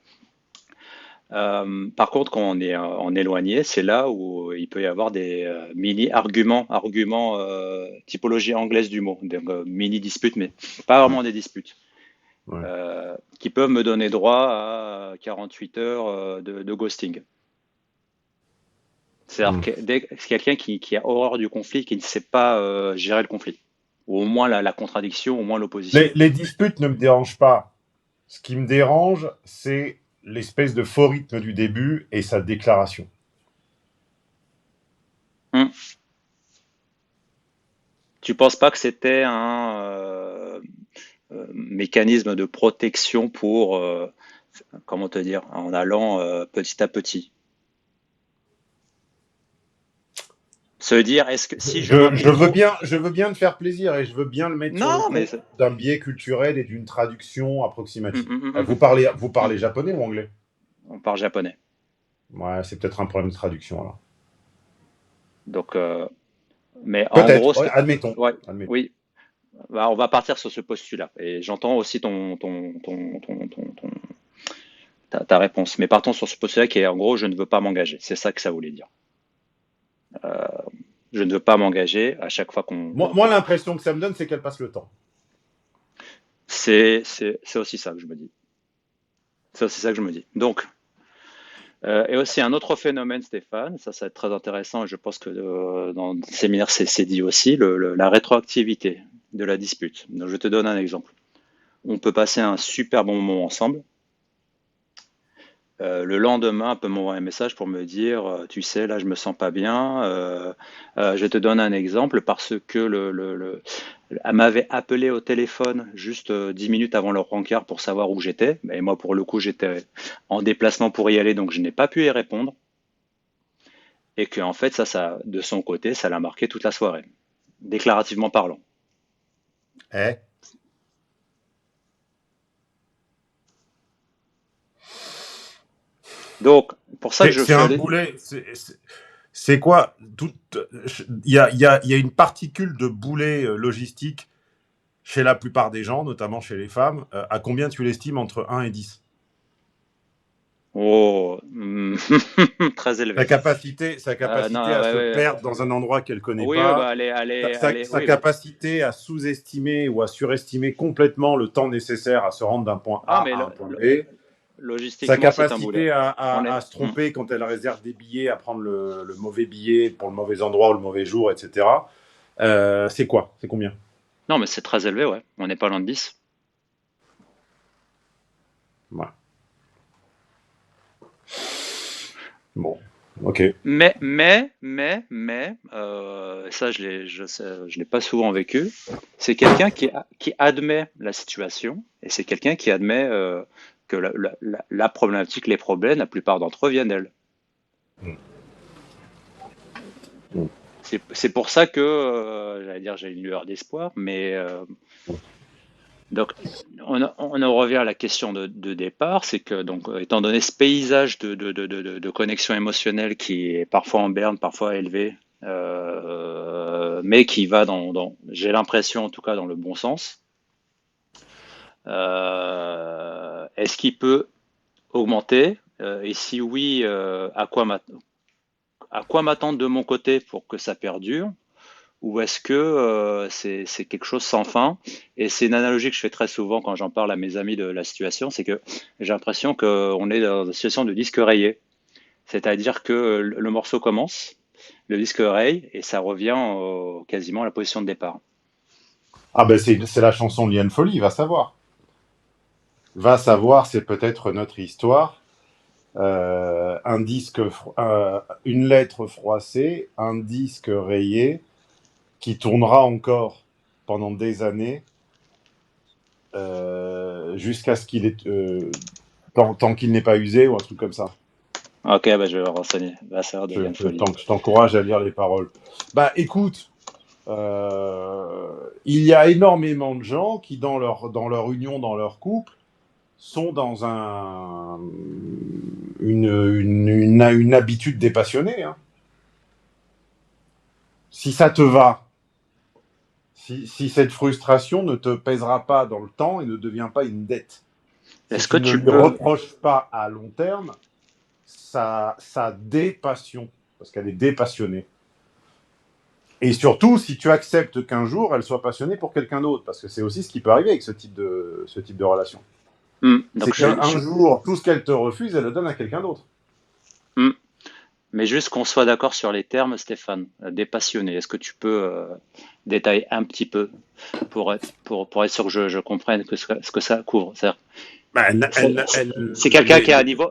Par contre, quand on est en éloigné, c'est là où il peut y avoir des mini-arguments, typologie anglaise du mot, donc mini-disputes, mais pas Ouais, vraiment des disputes, ouais. qui peuvent me donner droit à 48 heures de ghosting. C'est-à-dire Hmm. que c'est quelqu'un qui a horreur du conflit, qui ne sait pas gérer le conflit, ou au moins la contradiction, au moins l'opposition. Les disputes ne me dérangent pas. Ce qui me dérange, c'est l'espèce de faux rythme du début et sa déclaration. Hum. Tu penses pas que c'était un mécanisme de protection pour, comment te dire, en allant petit à petit. Se dire, est-ce que si je m'appuie trop. Je veux bien te faire plaisir et je veux bien le mettre sur le Non, mais compte d'un biais culturel et d'une traduction hum, approximative. hum, hum, hum, Vous hum. parlez japonais ou anglais? On parle japonais. Ouais, c'est peut-être un problème de traduction alors. Donc, mais en Peut-être, gros, ouais, admettons. ouais, Admettons. oui, bah, on va partir sur ce postulat. Et j'entends aussi ta réponse. Mais partons sur ce postulat qui est en gros, je ne veux pas m'engager. C'est ça que ça voulait dire. Je ne veux pas m'engager à chaque fois Moi l'impression que ça me donne, c'est qu'elle passe le temps. c'est aussi ça que je me dis. C'est aussi ça que je me dis. Donc, et aussi un autre phénomène, Stéphane, ça va être très intéressant, et je pense que dans le séminaire c'est dit aussi, la rétroactivité de la dispute. Donc, je te donne un exemple. On peut passer un super bon moment ensemble. Le lendemain, elle peut m'envoyer un message pour me dire, tu sais, là, je me sens pas bien. Je te donne un exemple parce que elle m'avait appelé au téléphone juste 10 minutes avant le rencard pour savoir où j'étais. Et moi, pour le coup, j'étais en déplacement pour y aller, donc je n'ai pas pu y répondre. Et que, en fait, de son côté, ça l'a marqué toute la soirée, déclarativement parlant. Eh? Donc, pour ça que je C'est suis un allé. boulet. C'est quoi il y a une particule de boulet logistique chez la plupart des gens, notamment chez les femmes. À combien tu l'estimes entre 1 et 10? Oh, très élevé. Sa Non, capacité à ouais, se ouais. perdre dans un endroit qu'elle connaît Oui, ouais, bah, pas, sa oui, oui. capacité à sous-estimer ou à surestimer complètement le temps nécessaire à se rendre d'un point Ah, A mais à un point B, sa logistiquement, c'est un boulet. capacité On est. à se tromper quand elle réserve des billets, à prendre le mauvais billet pour le mauvais endroit ou le mauvais jour, etc. C'est quoi? C'est combien? Non, mais c'est très élevé, ouais. On n'est pas loin de 10. Ouais. Bon, ok. Ça, je l'ai pas souvent vécu. C'est quelqu'un qui admet la situation et c'est quelqu'un qui admet que la problématique, les problèmes, la plupart d'entre eux viennent d'elle. Mm. Mm. C'est pour ça que, j'allais dire, j'ai une lueur d'espoir, mais donc, on en revient à la question de départ, c'est que, donc, étant donné ce paysage de connexion émotionnelle qui est parfois en berne, parfois élevé, mais qui va j'ai l'impression en tout cas dans le bon sens, est-ce qu'il peut augmenter? Et si oui, à quoi m'attendre de mon côté pour que ça perdure? Ou est-ce que c'est quelque chose sans fin? Et c'est une analogie que je fais très souvent quand j'en parle à mes amis de la situation, c'est que j'ai l'impression qu'on est dans une situation de disque rayé. C'est-à-dire que le morceau commence, le disque raye, et ça revient quasiment à la position de départ. Ah ben c'est la chanson de Liane Folly, va savoir. Va savoir, c'est peut-être notre histoire. Une lettre froissée, un disque rayé, qui tournera encore pendant des années, jusqu'à ce qu'il est tant qu'il n'est pas usé ou un truc comme ça. Ok, bah, je vais me renseigner. Bah, ça a l'air de Yann Folie. Je t'encourage à lire les paroles. Bah écoute, Il y a énormément de gens qui, dans leur union, dans leur couple, sont dans une habitude dépassionnée, hein. Si ça te va, si cette frustration ne te pèsera pas dans le temps et ne devient pas une dette, si Est-ce que tu ne tu lui peux, reproches pas à long terme sa dépassion, parce qu'elle est dépassionnée. Et surtout, si tu acceptes qu'un jour, elle soit passionnée pour quelqu'un d'autre, parce que c'est aussi ce qui peut arriver avec ce type de relation. C'est donc qu'un jour, tout ce qu'elle te refuse, elle le donne à quelqu'un d'autre. hmm, mais juste qu'on soit d'accord sur les termes, Stéphane, dépassionné. Est-ce que tu peux détailler un petit peu pour être sûr que je comprenne ce que ça couvre? Bah, C'est quelqu'un qui a un niveau.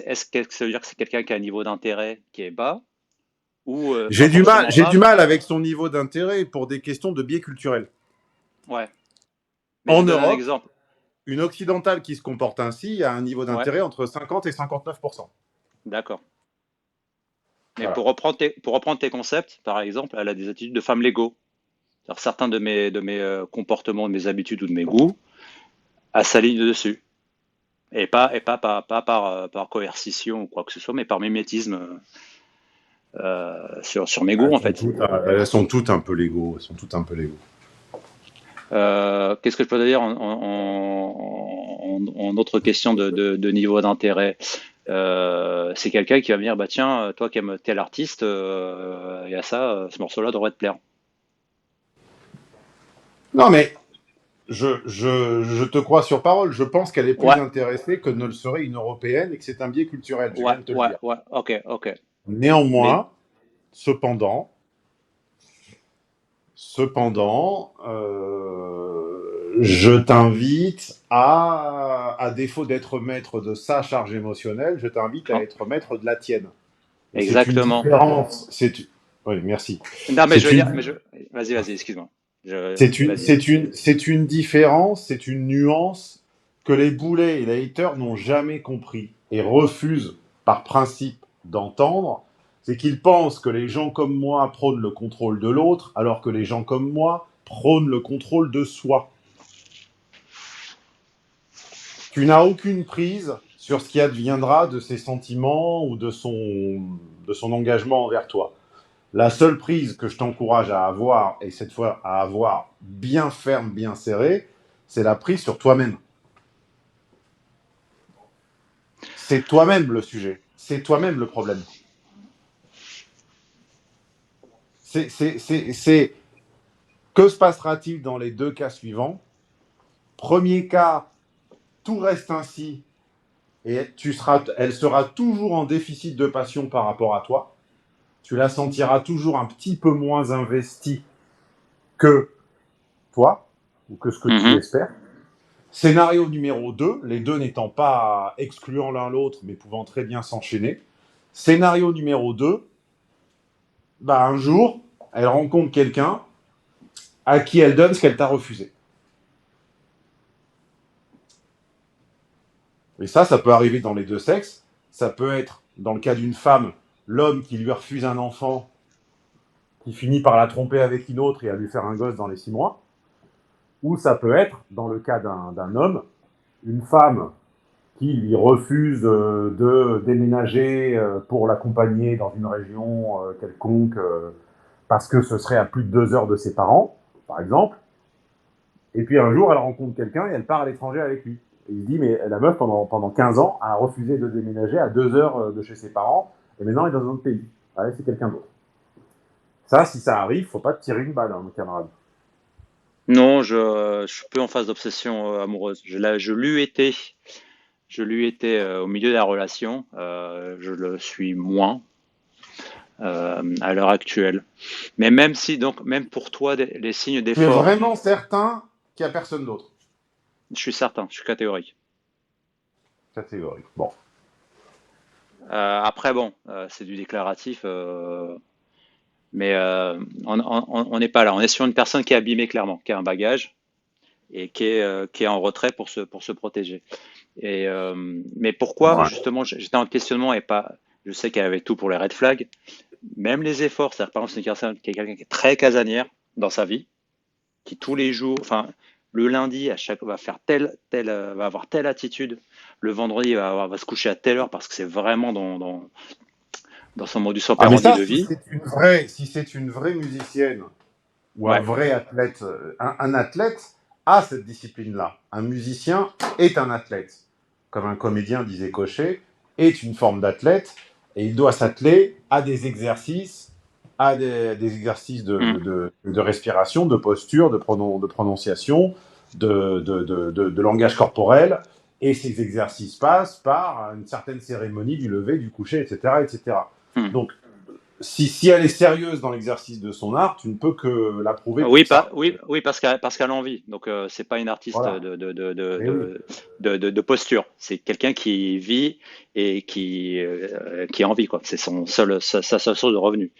Est-ce que ça veut dire que c'est quelqu'un qui a un niveau d'intérêt qui est bas ou pas forcément j'ai bas, du mais mal avec son niveau d'intérêt pour des questions de biais culturels. ouais. Mais je En te donne un Europe, exemple. une occidentale qui se comporte ainsi a un niveau Ouais, d'intérêt entre 50 et 59%. d'accord. Mais Voilà. pour reprendre tes concepts, par exemple, elle a des attitudes de femme Lego. C'est-à-dire certains de mes comportements, de mes habitudes ou de mes goûts, elle s'aligne dessus. Et pas par coercition ou quoi que ce soit, mais par mimétisme sur mes goûts, en fait. Elles sont toutes un peu légaux. Elles sont toutes un peu légaux. Qu'est-ce que je peux te dire en autre question de niveau d'intérêt? C'est quelqu'un qui va me dire, bah tiens, toi qui aimes tel artiste, il y a ça, ce morceau-là devrait te plaire. Non, mais je te crois sur parole. Je pense qu'elle est plus Ouais, intéressée que ne le serait une européenne et que c'est un biais culturel. Je ouais, viens de te le ouais, dire. ouais, ok, ok. Mais, Néanmoins, cependant, cependant, je t'invite à défaut d'être maître de sa charge émotionnelle, je t'invite à oh, être maître de la tienne. Et c'est une exactement. différence. Oui, merci. Non, mais je C'est veux dire, une, vas-y, excuse-moi. Vas-y. c'est une différence, c'est une nuance que les boulets et les haters n'ont jamais compris et refusent par principe d'entendre. C'est qu'ils pensent que les gens comme moi prônent le contrôle de l'autre, alors que les gens comme moi prônent le contrôle de soi. Tu n'as aucune prise sur ce qui adviendra de ses sentiments ou de son engagement envers toi. La seule prise que je t'encourage à avoir, et cette fois à avoir bien ferme, bien serrée, c'est la prise sur toi-même. C'est toi-même le sujet. C'est toi-même le problème. C'est que se passera-t-il dans les deux cas suivants? Premier cas, tout reste ainsi et elle sera toujours en déficit de passion par rapport à toi. Tu la sentiras toujours un petit peu moins investie que toi ou que ce que tu Mhm. espères. Scénario numéro 2, les deux n'étant pas excluant l'un l'autre, mais pouvant très bien s'enchaîner. Scénario numéro 2, bah, un jour, elle rencontre quelqu'un à qui elle donne ce qu'elle t'a refusé. Et ça peut arriver dans les deux sexes. Ça peut être, dans le cas d'une femme, l'homme qui lui refuse un enfant, qui finit par la tromper avec une autre et à lui faire un gosse dans les 6 mois. Ou ça peut être, dans le cas d'un homme, une femme qui lui refuse de déménager pour l'accompagner dans une région quelconque parce que ce serait à plus de 2 heures de ses parents, par exemple. Et puis un jour, elle rencontre quelqu'un et elle part à l'étranger avec lui. Et il se dit, mais la meuf, pendant 15 ans, a refusé de déménager à 2 heures de chez ses parents, et maintenant elle est dans un autre pays. Allez, c'est quelqu'un d'autre. Ça, si ça arrive, faut pas te tirer une balle, hein, mon camarade. Non, je suis peu en phase d'obsession amoureuse. Je lui étais au milieu de la relation. Je le suis moins à l'heure actuelle. Mais même si, donc, même pour toi, les signes Tu es d'effort, vraiment certain qu'il n'y a personne d'autre. je suis certain, je suis catégorique. Catégorique. Bon. Après, bon, c'est du déclaratif, mais on n'est pas là. On est sur une personne qui est abîmée, clairement, qui a un bagage et qui est en retrait pour se protéger. Mais pourquoi, Ouais. justement, j'étais en questionnement et pas, je sais qu'elle avait tout pour les red flags, même les efforts, c'est-à-dire par exemple, c'est quelqu'un qui est très casanière dans sa vie, qui tous les jours, enfin, le lundi, va faire va avoir telle attitude, le vendredi, va se coucher à telle heure parce que c'est vraiment dans son modus Ah, mais operandi ça, de vie. si c'est une vraie musicienne ou un Ouais. vrai athlète, un athlète a cette discipline-là. Un musicien est un athlète. Comme un comédien, disait Cochet, est une forme d'athlète et il doit s'atteler à des exercices, des exercices Mm. de respiration, de posture, de prononciation, de langage corporel. Et ces exercices passent par une certaine cérémonie du lever, du coucher, etc. etc. Mm. Donc, si elle est sérieuse dans l'exercice de son art, tu ne peux que l'approuver Oui, pour ça. oui, parce qu'elle a envie. Donc, c'est pas une artiste Voilà. Mais oui. de posture. C'est quelqu'un qui vit et qui a envie, quoi. C'est sa seule source de revenu.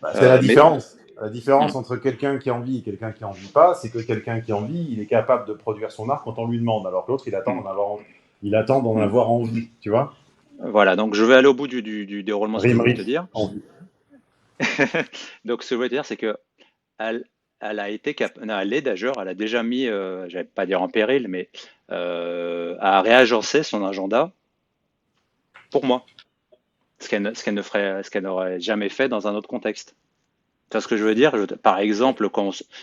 Bah, c'est la Mais, différence. La mm, différence entre quelqu'un qui en vit et quelqu'un qui en vit pas, c'est que quelqu'un qui en vit, il est capable de produire son art quand on lui demande, alors que l'autre, mm, il attend d'en mm. avoir envie, tu vois. Voilà. Donc, je vais aller au bout du déroulement de ce que je voulais te Rimery, dire. envie. Donc, ce que je voulais te dire, c'est que elle, non, elle est d'ailleurs, elle a déjà mis, j'allais pas dire en péril, mais à réagencer son agenda pour moi. Ce qu'elle n'aurait jamais fait dans un autre contexte. Tu vois ce que je veux dire? Par exemple,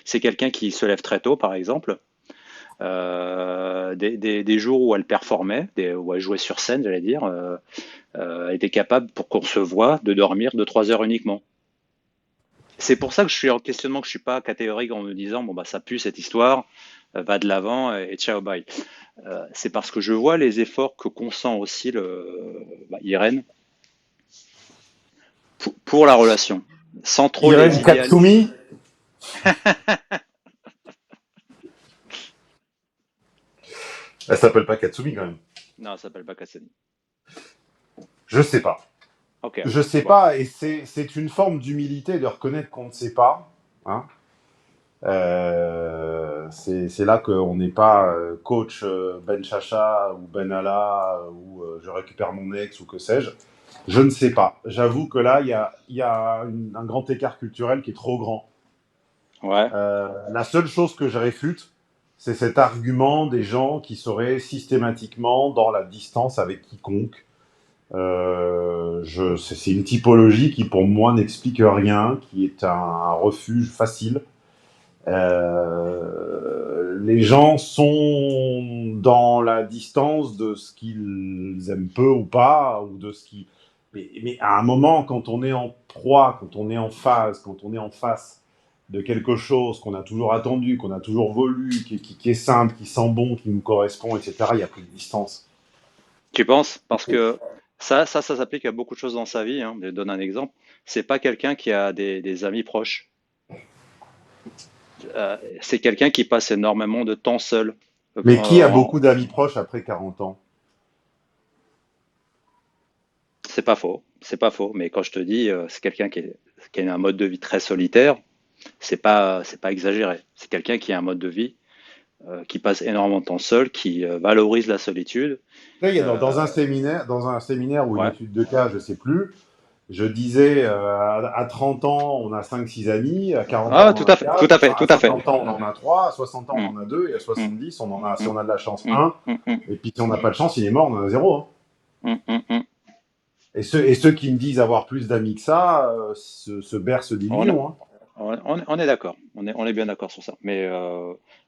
c'est quelqu'un qui se lève très tôt, par exemple, des jours où elle performait, où elle jouait sur scène, j'allais dire, elle était capable, pour qu'on se voit, de dormir 2 3 heures uniquement. C'est pour ça que je suis en questionnement, que je suis pas catégorique en me disant, bon, bah, ça pue cette histoire, va de l'avant et ciao, bye. C'est parce que je vois les efforts que consent aussi Irène pour la relation, sans trop les Irène idéales. Katsumi, elle s'appelle pas Katsumi quand même. Non, ça s'appelle pas Cassani. Je sais pas. Ok, Je sais bon. pas, et c'est une forme d'humilité de reconnaître qu'on ne sait pas. Hein. C'est là qu'on n'est pas coach Ben Chacha ou Ben Allah ou je récupère mon ex ou que sais-je. Je ne sais pas. J'avoue que là, il y a un grand écart culturel qui est trop grand. Ouais. La seule chose que je réfute, c'est cet argument des gens qui seraient systématiquement dans la distance avec quiconque. C'est une typologie qui, pour moi, n'explique rien, qui est un refuge facile. Les gens sont dans la distance de ce qu'ils aiment peu ou pas, ou de ce qui. Mais à un moment, quand on est en proie, quand on est en phase, quand on est en face de quelque chose qu'on a toujours attendu, qu'on a toujours voulu, qui est simple, qui sent bon, qui nous correspond, etc., il n'y a plus de distance. Tu penses? Parce que ça s'applique à beaucoup de choses dans sa vie, hein. Je donne un exemple. C'est pas quelqu'un qui a des amis proches. C'est quelqu'un qui passe énormément de temps seul. Mais qui a beaucoup d'amis proches après 40 ans? C'est pas faux, c'est pas faux. Mais quand je te dis, c'est quelqu'un qui a un mode de vie très solitaire, c'est pas exagéré. C'est quelqu'un qui a un mode de vie qui passe énormément de temps seul, qui valorise la solitude. Là, il y a Euh, dans un séminaire ou une ouais. étude de cas, je sais plus, je disais à 30 ans, on a 5 6 amis, à 40 ans, Ah, on tout en a à fait, tout 4, à fait, tout à à fait. 50 ans, on en a 3, à 60 ans, Mm, on en a 2, et à mm, 70, on en a, si mm, on a de la chance, mm, un. mm, mm, Et puis si on n'a pas de chance, il est mort, on en a zéro. Hein. mm, mm, mm. Et ceux qui me disent avoir plus d'amis que ça se bercent On, d'illusions. Hein. on est d'accord, on est bien d'accord sur ça. Mais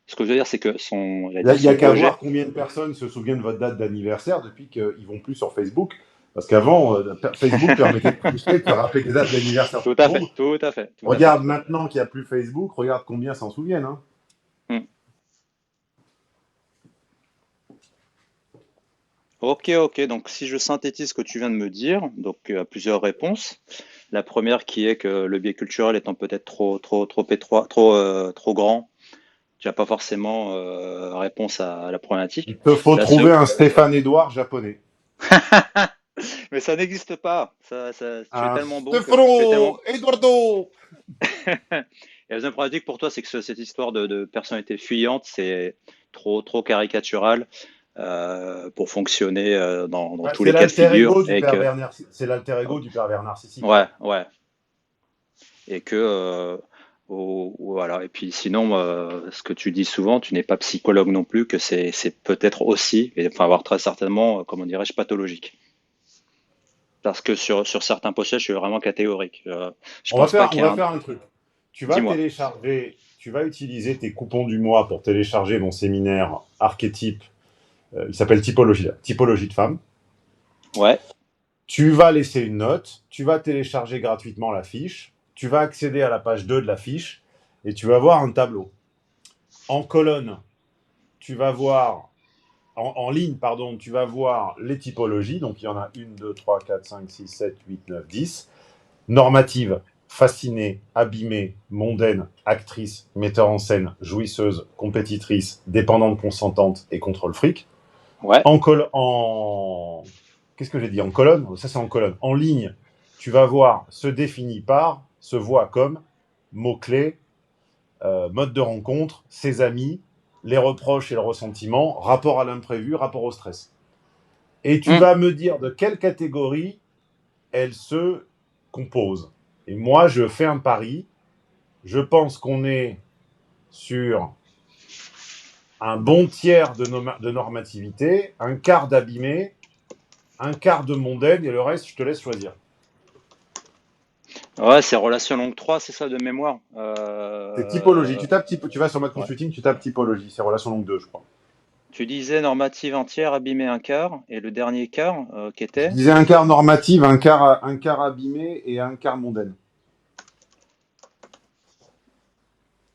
ce que je veux dire, c'est que j'allais Il dire y son a qu'à projet. voir combien de personnes se souviennent de votre date d'anniversaire depuis qu'ils vont plus sur Facebook. Parce qu'avant, Facebook permettait de se rappeler des dates d'anniversaire de Tout tout à le fait, monde. tout à fait, tout à fait, Regarde tout à fait. maintenant qu'il n'y a plus Facebook, regarde combien s'en souviennent. Hein. Mm. Ok, ok. Donc, si je synthétise ce que tu viens de me dire, donc plusieurs réponses. La première qui est que le biais culturel étant peut-être trop étroit, trop grand, tu n'as pas forcément réponse à la Il problématique. te faut La trouver se- un Stéphane Edouard japonais. Mais ça n'existe pas. Tu es Un tellement bon que tu es tellement. Stefano Eduardo. Et la deuxième problématique pour toi, c'est que cette histoire de personnalité fuyante, c'est trop caricatural pour fonctionner dans Ouais, tous les cas de figure. Et que, c'est l'alter ego du pervers narcissique, ouais, quoi. ouais. et que voilà. Et puis sinon, ce que tu dis souvent, tu n'es pas psychologue non plus, que c'est peut-être aussi, et enfin voire très certainement, comment dirais-je, pathologique. Parce que sur certains possèdes, je suis vraiment catégorique. Je pense pas On qu'il y ait va un. faire un truc. Dis-moi. Tu vas utiliser tes coupons du mois pour télécharger mon séminaire archétype. Il s'appelle Typologie de femme. Ouais. Tu vas laisser une note, tu vas télécharger gratuitement la fiche, tu vas accéder à la page 2 de la fiche et tu vas voir un tableau. En colonne, tu vas voir, en ligne, pardon, tu vas voir les typologies. Donc il y en a 1, 2, 3, 4, 5, 6, 7, 8, 9, 10. Normative, fascinée, abîmée, mondaine, actrice, metteur en scène, jouisseuse, compétitrice, dépendante consentante et contrôle fric. Ouais. En qu'est-ce que j'ai dit? En colonne? Ça, c'est en colonne. En ligne, tu vas voir se définit par, se voit comme, mots-clés, mode de rencontre, ses amis, les reproches et le ressentiment, rapport à l'imprévu, rapport au stress. Et tu Hmm. vas me dire de quelle catégorie elle se compose. Et moi, je fais un pari. Je pense qu'on est sur un bon tiers de normativité, un quart d'abîmé, un quart de mondaine, et le reste, je te laisse choisir. Ouais, c'est relation longue 3, c'est ça de mémoire. C'est typologie. Tu vas sur mode Ouais. consulting, tu tapes typologie. C'est relation longue 2, je crois. Tu disais normative entière, abîmée un quart, et le dernier quart, qui Je était? disais un quart normative, un quart abîmé et un quart mondaine.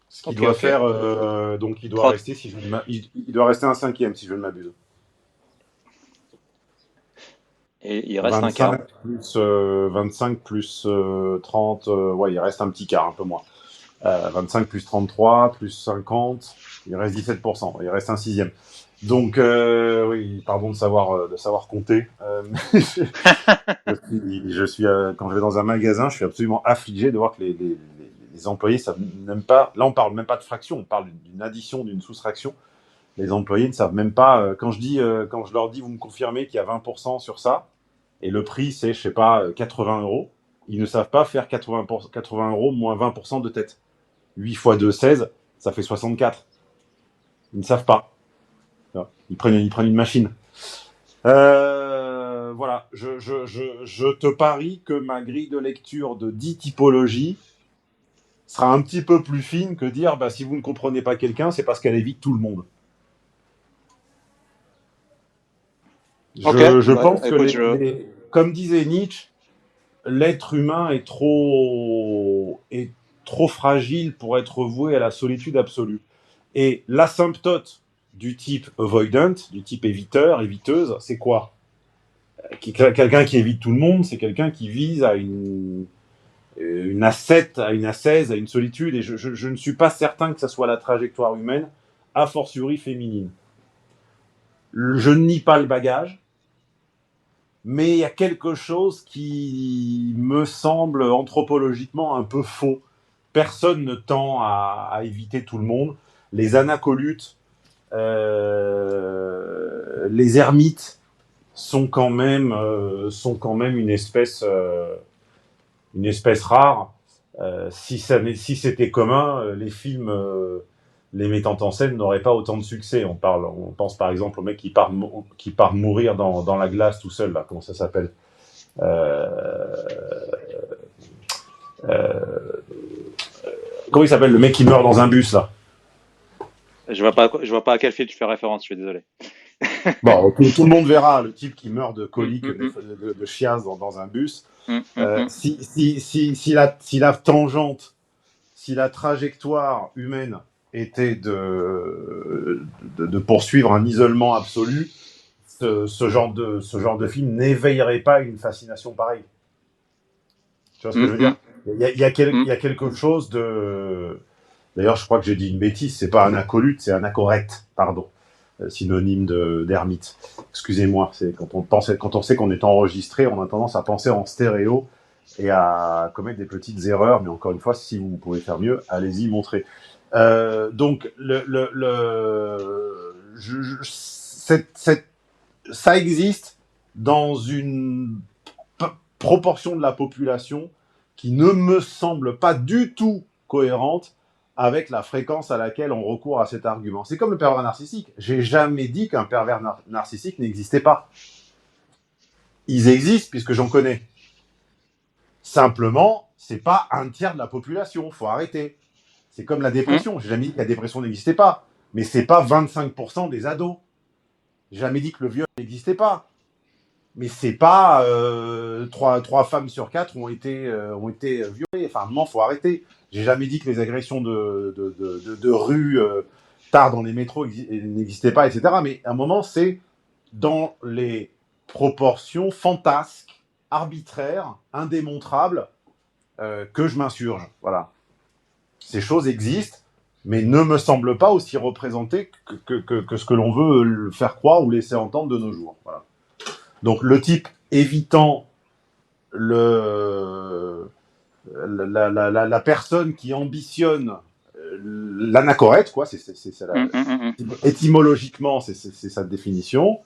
Ce qui Ok, doit ok. faire, donc il doit 30. rester, il doit rester un cinquième, si je ne m'abuse. Et il reste un quart. 25 plus 30, ouais, il reste un petit quart, un peu moins. 25 plus 33, plus 50, il reste 17%, il reste un sixième. Donc, oui, pardon de savoir compter. Quand je vais dans un magasin, je suis absolument affligé de voir que les employés savent même pas. Là, on parle même pas de fraction, on parle d'une addition, d'une soustraction. Les employés ne savent même pas. Quand je leur dis, vous me confirmez qu'il y a 20% sur ça, et le prix, c'est, je sais pas, 80 euros, ils ne savent pas faire 80 euros moins 20% de tête. 8 fois 2, 16, ça fait 64. Ils ne savent pas. Ils prennent une machine. Voilà, je te parie que ma grille de lecture de 10 typologies sera un petit peu plus fine que dire bah, si vous ne comprenez pas quelqu'un, c'est parce qu'elle évite tout le monde. Ok, Je bah pense que, écoute, je. comme disait Nietzsche, l'être humain est trop fragile pour être voué à la solitude absolue. Et l'asymptote du type avoidant, du type éviteur, éviteuse, c'est quoi? Quelqu'un qui évite tout le monde, c'est quelqu'un qui vise à une ascèse, à une solitude. Et je ne suis pas certain que ce soit la trajectoire humaine, a fortiori féminine. Je ne nie pas le bagage, mais il y a quelque chose qui me semble anthropologiquement un peu faux. Personne ne tend à éviter tout le monde. Les anacolutes, les ermites sont quand même une espèce rare. Si c'était commun, les films, les mettant en scène n'auraient pas autant de succès. On pense par exemple au mec qui part mourir dans la glace tout seul, là. Comment ça s'appelle? euh, euh, Comment il s'appelle le mec qui meurt dans un bus là? Je vois pas à quel film tu fais référence, je suis désolé. Bon, tout le monde verra le type qui meurt de Hum, colique, hum, hum, de chiasse dans un bus. hum. Si la trajectoire humaine était de poursuivre un isolement absolu, ce genre de film n'éveillerait pas une fascination pareille. Tu vois ce que je Hum, veux dire? hum, Il hum. y a quelque chose de. D'ailleurs, je crois que j'ai dit une bêtise, c'est pas un acolyte, c'est un acorette, pardon, synonyme d'ermite. Excusez-moi, c'est quand on sait qu'on est enregistré, on a tendance à penser en stéréo et à commettre des petites erreurs, mais encore une fois, si vous pouvez faire mieux, allez-y, montrez. Donc, ça existe dans une proportion de la population qui ne me semble pas du tout cohérente avec la fréquence à laquelle on recourt à cet argument. C'est comme le pervers narcissique. J'ai jamais dit qu'un pervers narcissique n'existait pas. Ils existent puisque j'en connais. Simplement, c'est pas un tiers de la population. Faut arrêter. C'est comme la dépression. J'ai jamais dit que la dépression n'existait pas. Mais c'est pas 25% des ados. J'ai jamais dit que le viol n'existait pas. Mais c'est pas 3 femmes sur 4 ont été violées. Enfin, non, faut arrêter. J'ai jamais dit que les agressions de rue tard dans les métros n'existaient pas, etc. Mais à un moment, c'est dans les proportions fantasques, arbitraires, indémontrables que je m'insurge. Voilà. Ces choses existent, mais ne me semblent pas aussi représentées que ce que l'on veut faire croire ou laisser entendre de nos jours. Voilà. Donc le type évitant la personne qui ambitionne l'anachorète, quoi, c'est étymologiquement, c'est sa définition.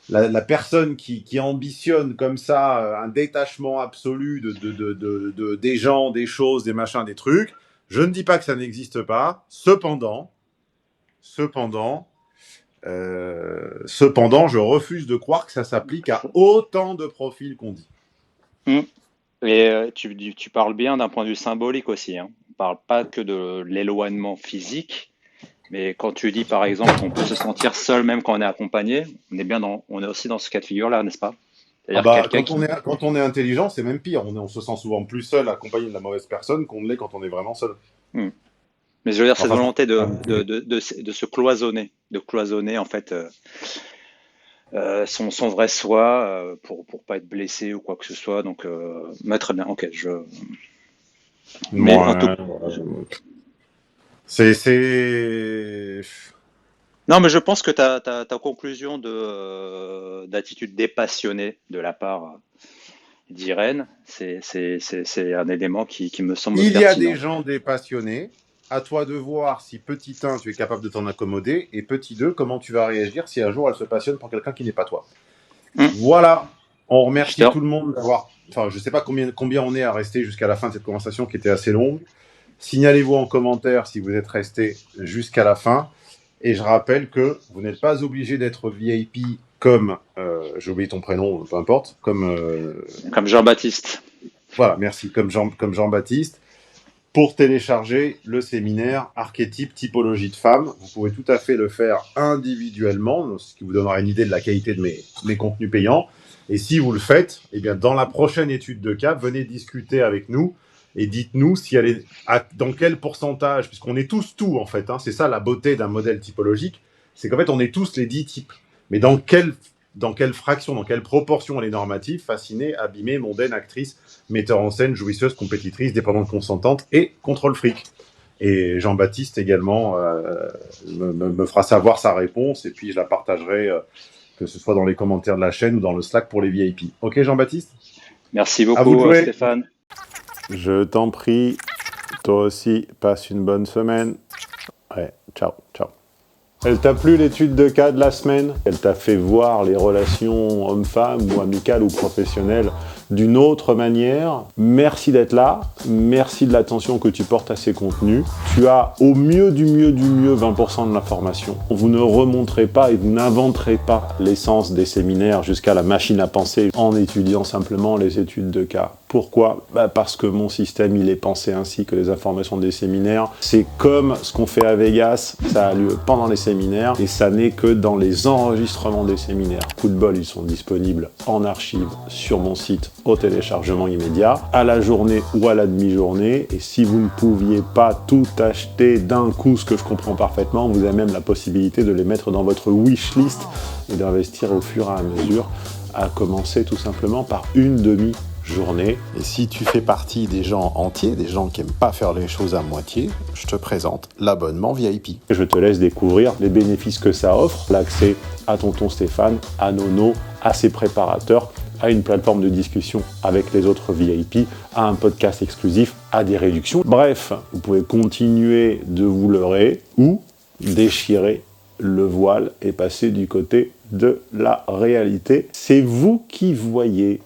La personne qui ambitionne comme ça un détachement absolu des gens, des choses, des machins, des trucs. Je ne dis pas que ça n'existe pas. Cependant, je refuse de croire que ça s'applique à autant de profils qu'on dit. Et tu parles bien d'un point de vue symbolique aussi, hein. On ne parle pas que de l'éloignement physique, mais quand tu dis par exemple qu'on peut se sentir seul même quand on est accompagné, on est aussi dans ce cas de figure-là, n'est-ce pas? C'est-à-dire quand on est intelligent, c'est même pire. On se sent souvent plus seul accompagné de la mauvaise personne qu'on ne l'est quand on est vraiment seul. Mais je veux dire, cette volonté de se cloisonner, en fait son vrai soi pour pas être blessé ou quoi que ce soit. Donc, très bien. Ok, Mais en tout... Non, mais je pense que ta conclusion d'attitude dépassionnée de la part d'Irène, c'est un élément qui me semble pertinent. Il y a des gens dépassionnés. À toi de voir si petit 1, tu es capable de t'en accommoder, et petit 2, comment tu vas réagir si un jour elle se passionne pour quelqu'un qui n'est pas toi. Voilà. On remercie tout le monde d'avoir... Enfin, je ne sais pas combien on est à rester jusqu'à la fin de cette conversation qui était assez longue. Signalez-vous en commentaire si vous êtes resté jusqu'à la fin. Et je rappelle que vous n'êtes pas obligé d'être VIP comme... j'ai oublié ton prénom, peu importe. Comme Jean-Baptiste. Voilà, merci. Comme Jean-Baptiste. Pour télécharger le séminaire Archétype, typologie de femme, vous pouvez tout à fait le faire individuellement, ce qui vous donnera une idée de la qualité de mes contenus payants. Et si vous le faites, eh bien, dans la prochaine étude de cas, venez discuter avec nous et dites-nous si elle est dans quel pourcentage, puisqu'on est tous tout en fait. C'est ça la beauté d'un modèle typologique, c'est qu'en fait on est tous les 10 types. Mais dans quelle fraction, dans quelle proportion elle est normative, fascinée, abîmée, mondaine, actrice, metteur en scène, jouisseuse, compétitrice, dépendante, consentante et contrôle fric. Et Jean-Baptiste également me fera savoir sa réponse et puis je la partagerai, que ce soit dans les commentaires de la chaîne ou dans le Slack pour les VIP. Ok Jean-Baptiste ? Merci beaucoup Stéphane. Je t'en prie, toi aussi, passe une bonne semaine. Ouais, ciao. Elle t'a plu l'étude de cas de la semaine ? Elle t'a fait voir les relations hommes-femmes ou amicales ou professionnelles d'une autre manière ? Merci d'être là, merci de l'attention que tu portes à ces contenus. Tu as au mieux du mieux 20% de l'information. Vous ne remonterez pas et vous n'inventerez pas l'essence des séminaires jusqu'à la machine à penser en étudiant simplement les études de cas. Pourquoi ? Parce que mon système, il est pensé ainsi que les informations des séminaires. C'est comme ce qu'on fait à Vegas, ça a lieu pendant les séminaires et ça n'est que dans les enregistrements des séminaires. Coup de bol, ils sont disponibles en archive sur mon site au téléchargement immédiat, à la journée ou à la demi-journée. Et si vous ne pouviez pas tout acheter d'un coup, ce que je comprends parfaitement, vous avez même la possibilité de les mettre dans votre wishlist et d'investir au fur et à mesure, à commencer tout simplement par une demi-journée. Et si tu fais partie des gens entiers, des gens qui n'aiment pas faire les choses à moitié, je te présente l'abonnement VIP. Je te laisse découvrir les bénéfices que ça offre, l'accès à Tonton Stéphane, à Nono, à ses préparateurs, à une plateforme de discussion avec les autres VIP, à un podcast exclusif, à des réductions. Bref, vous pouvez continuer de vous leurrer ou déchirer le voile et passer du côté de la réalité. C'est vous qui voyez.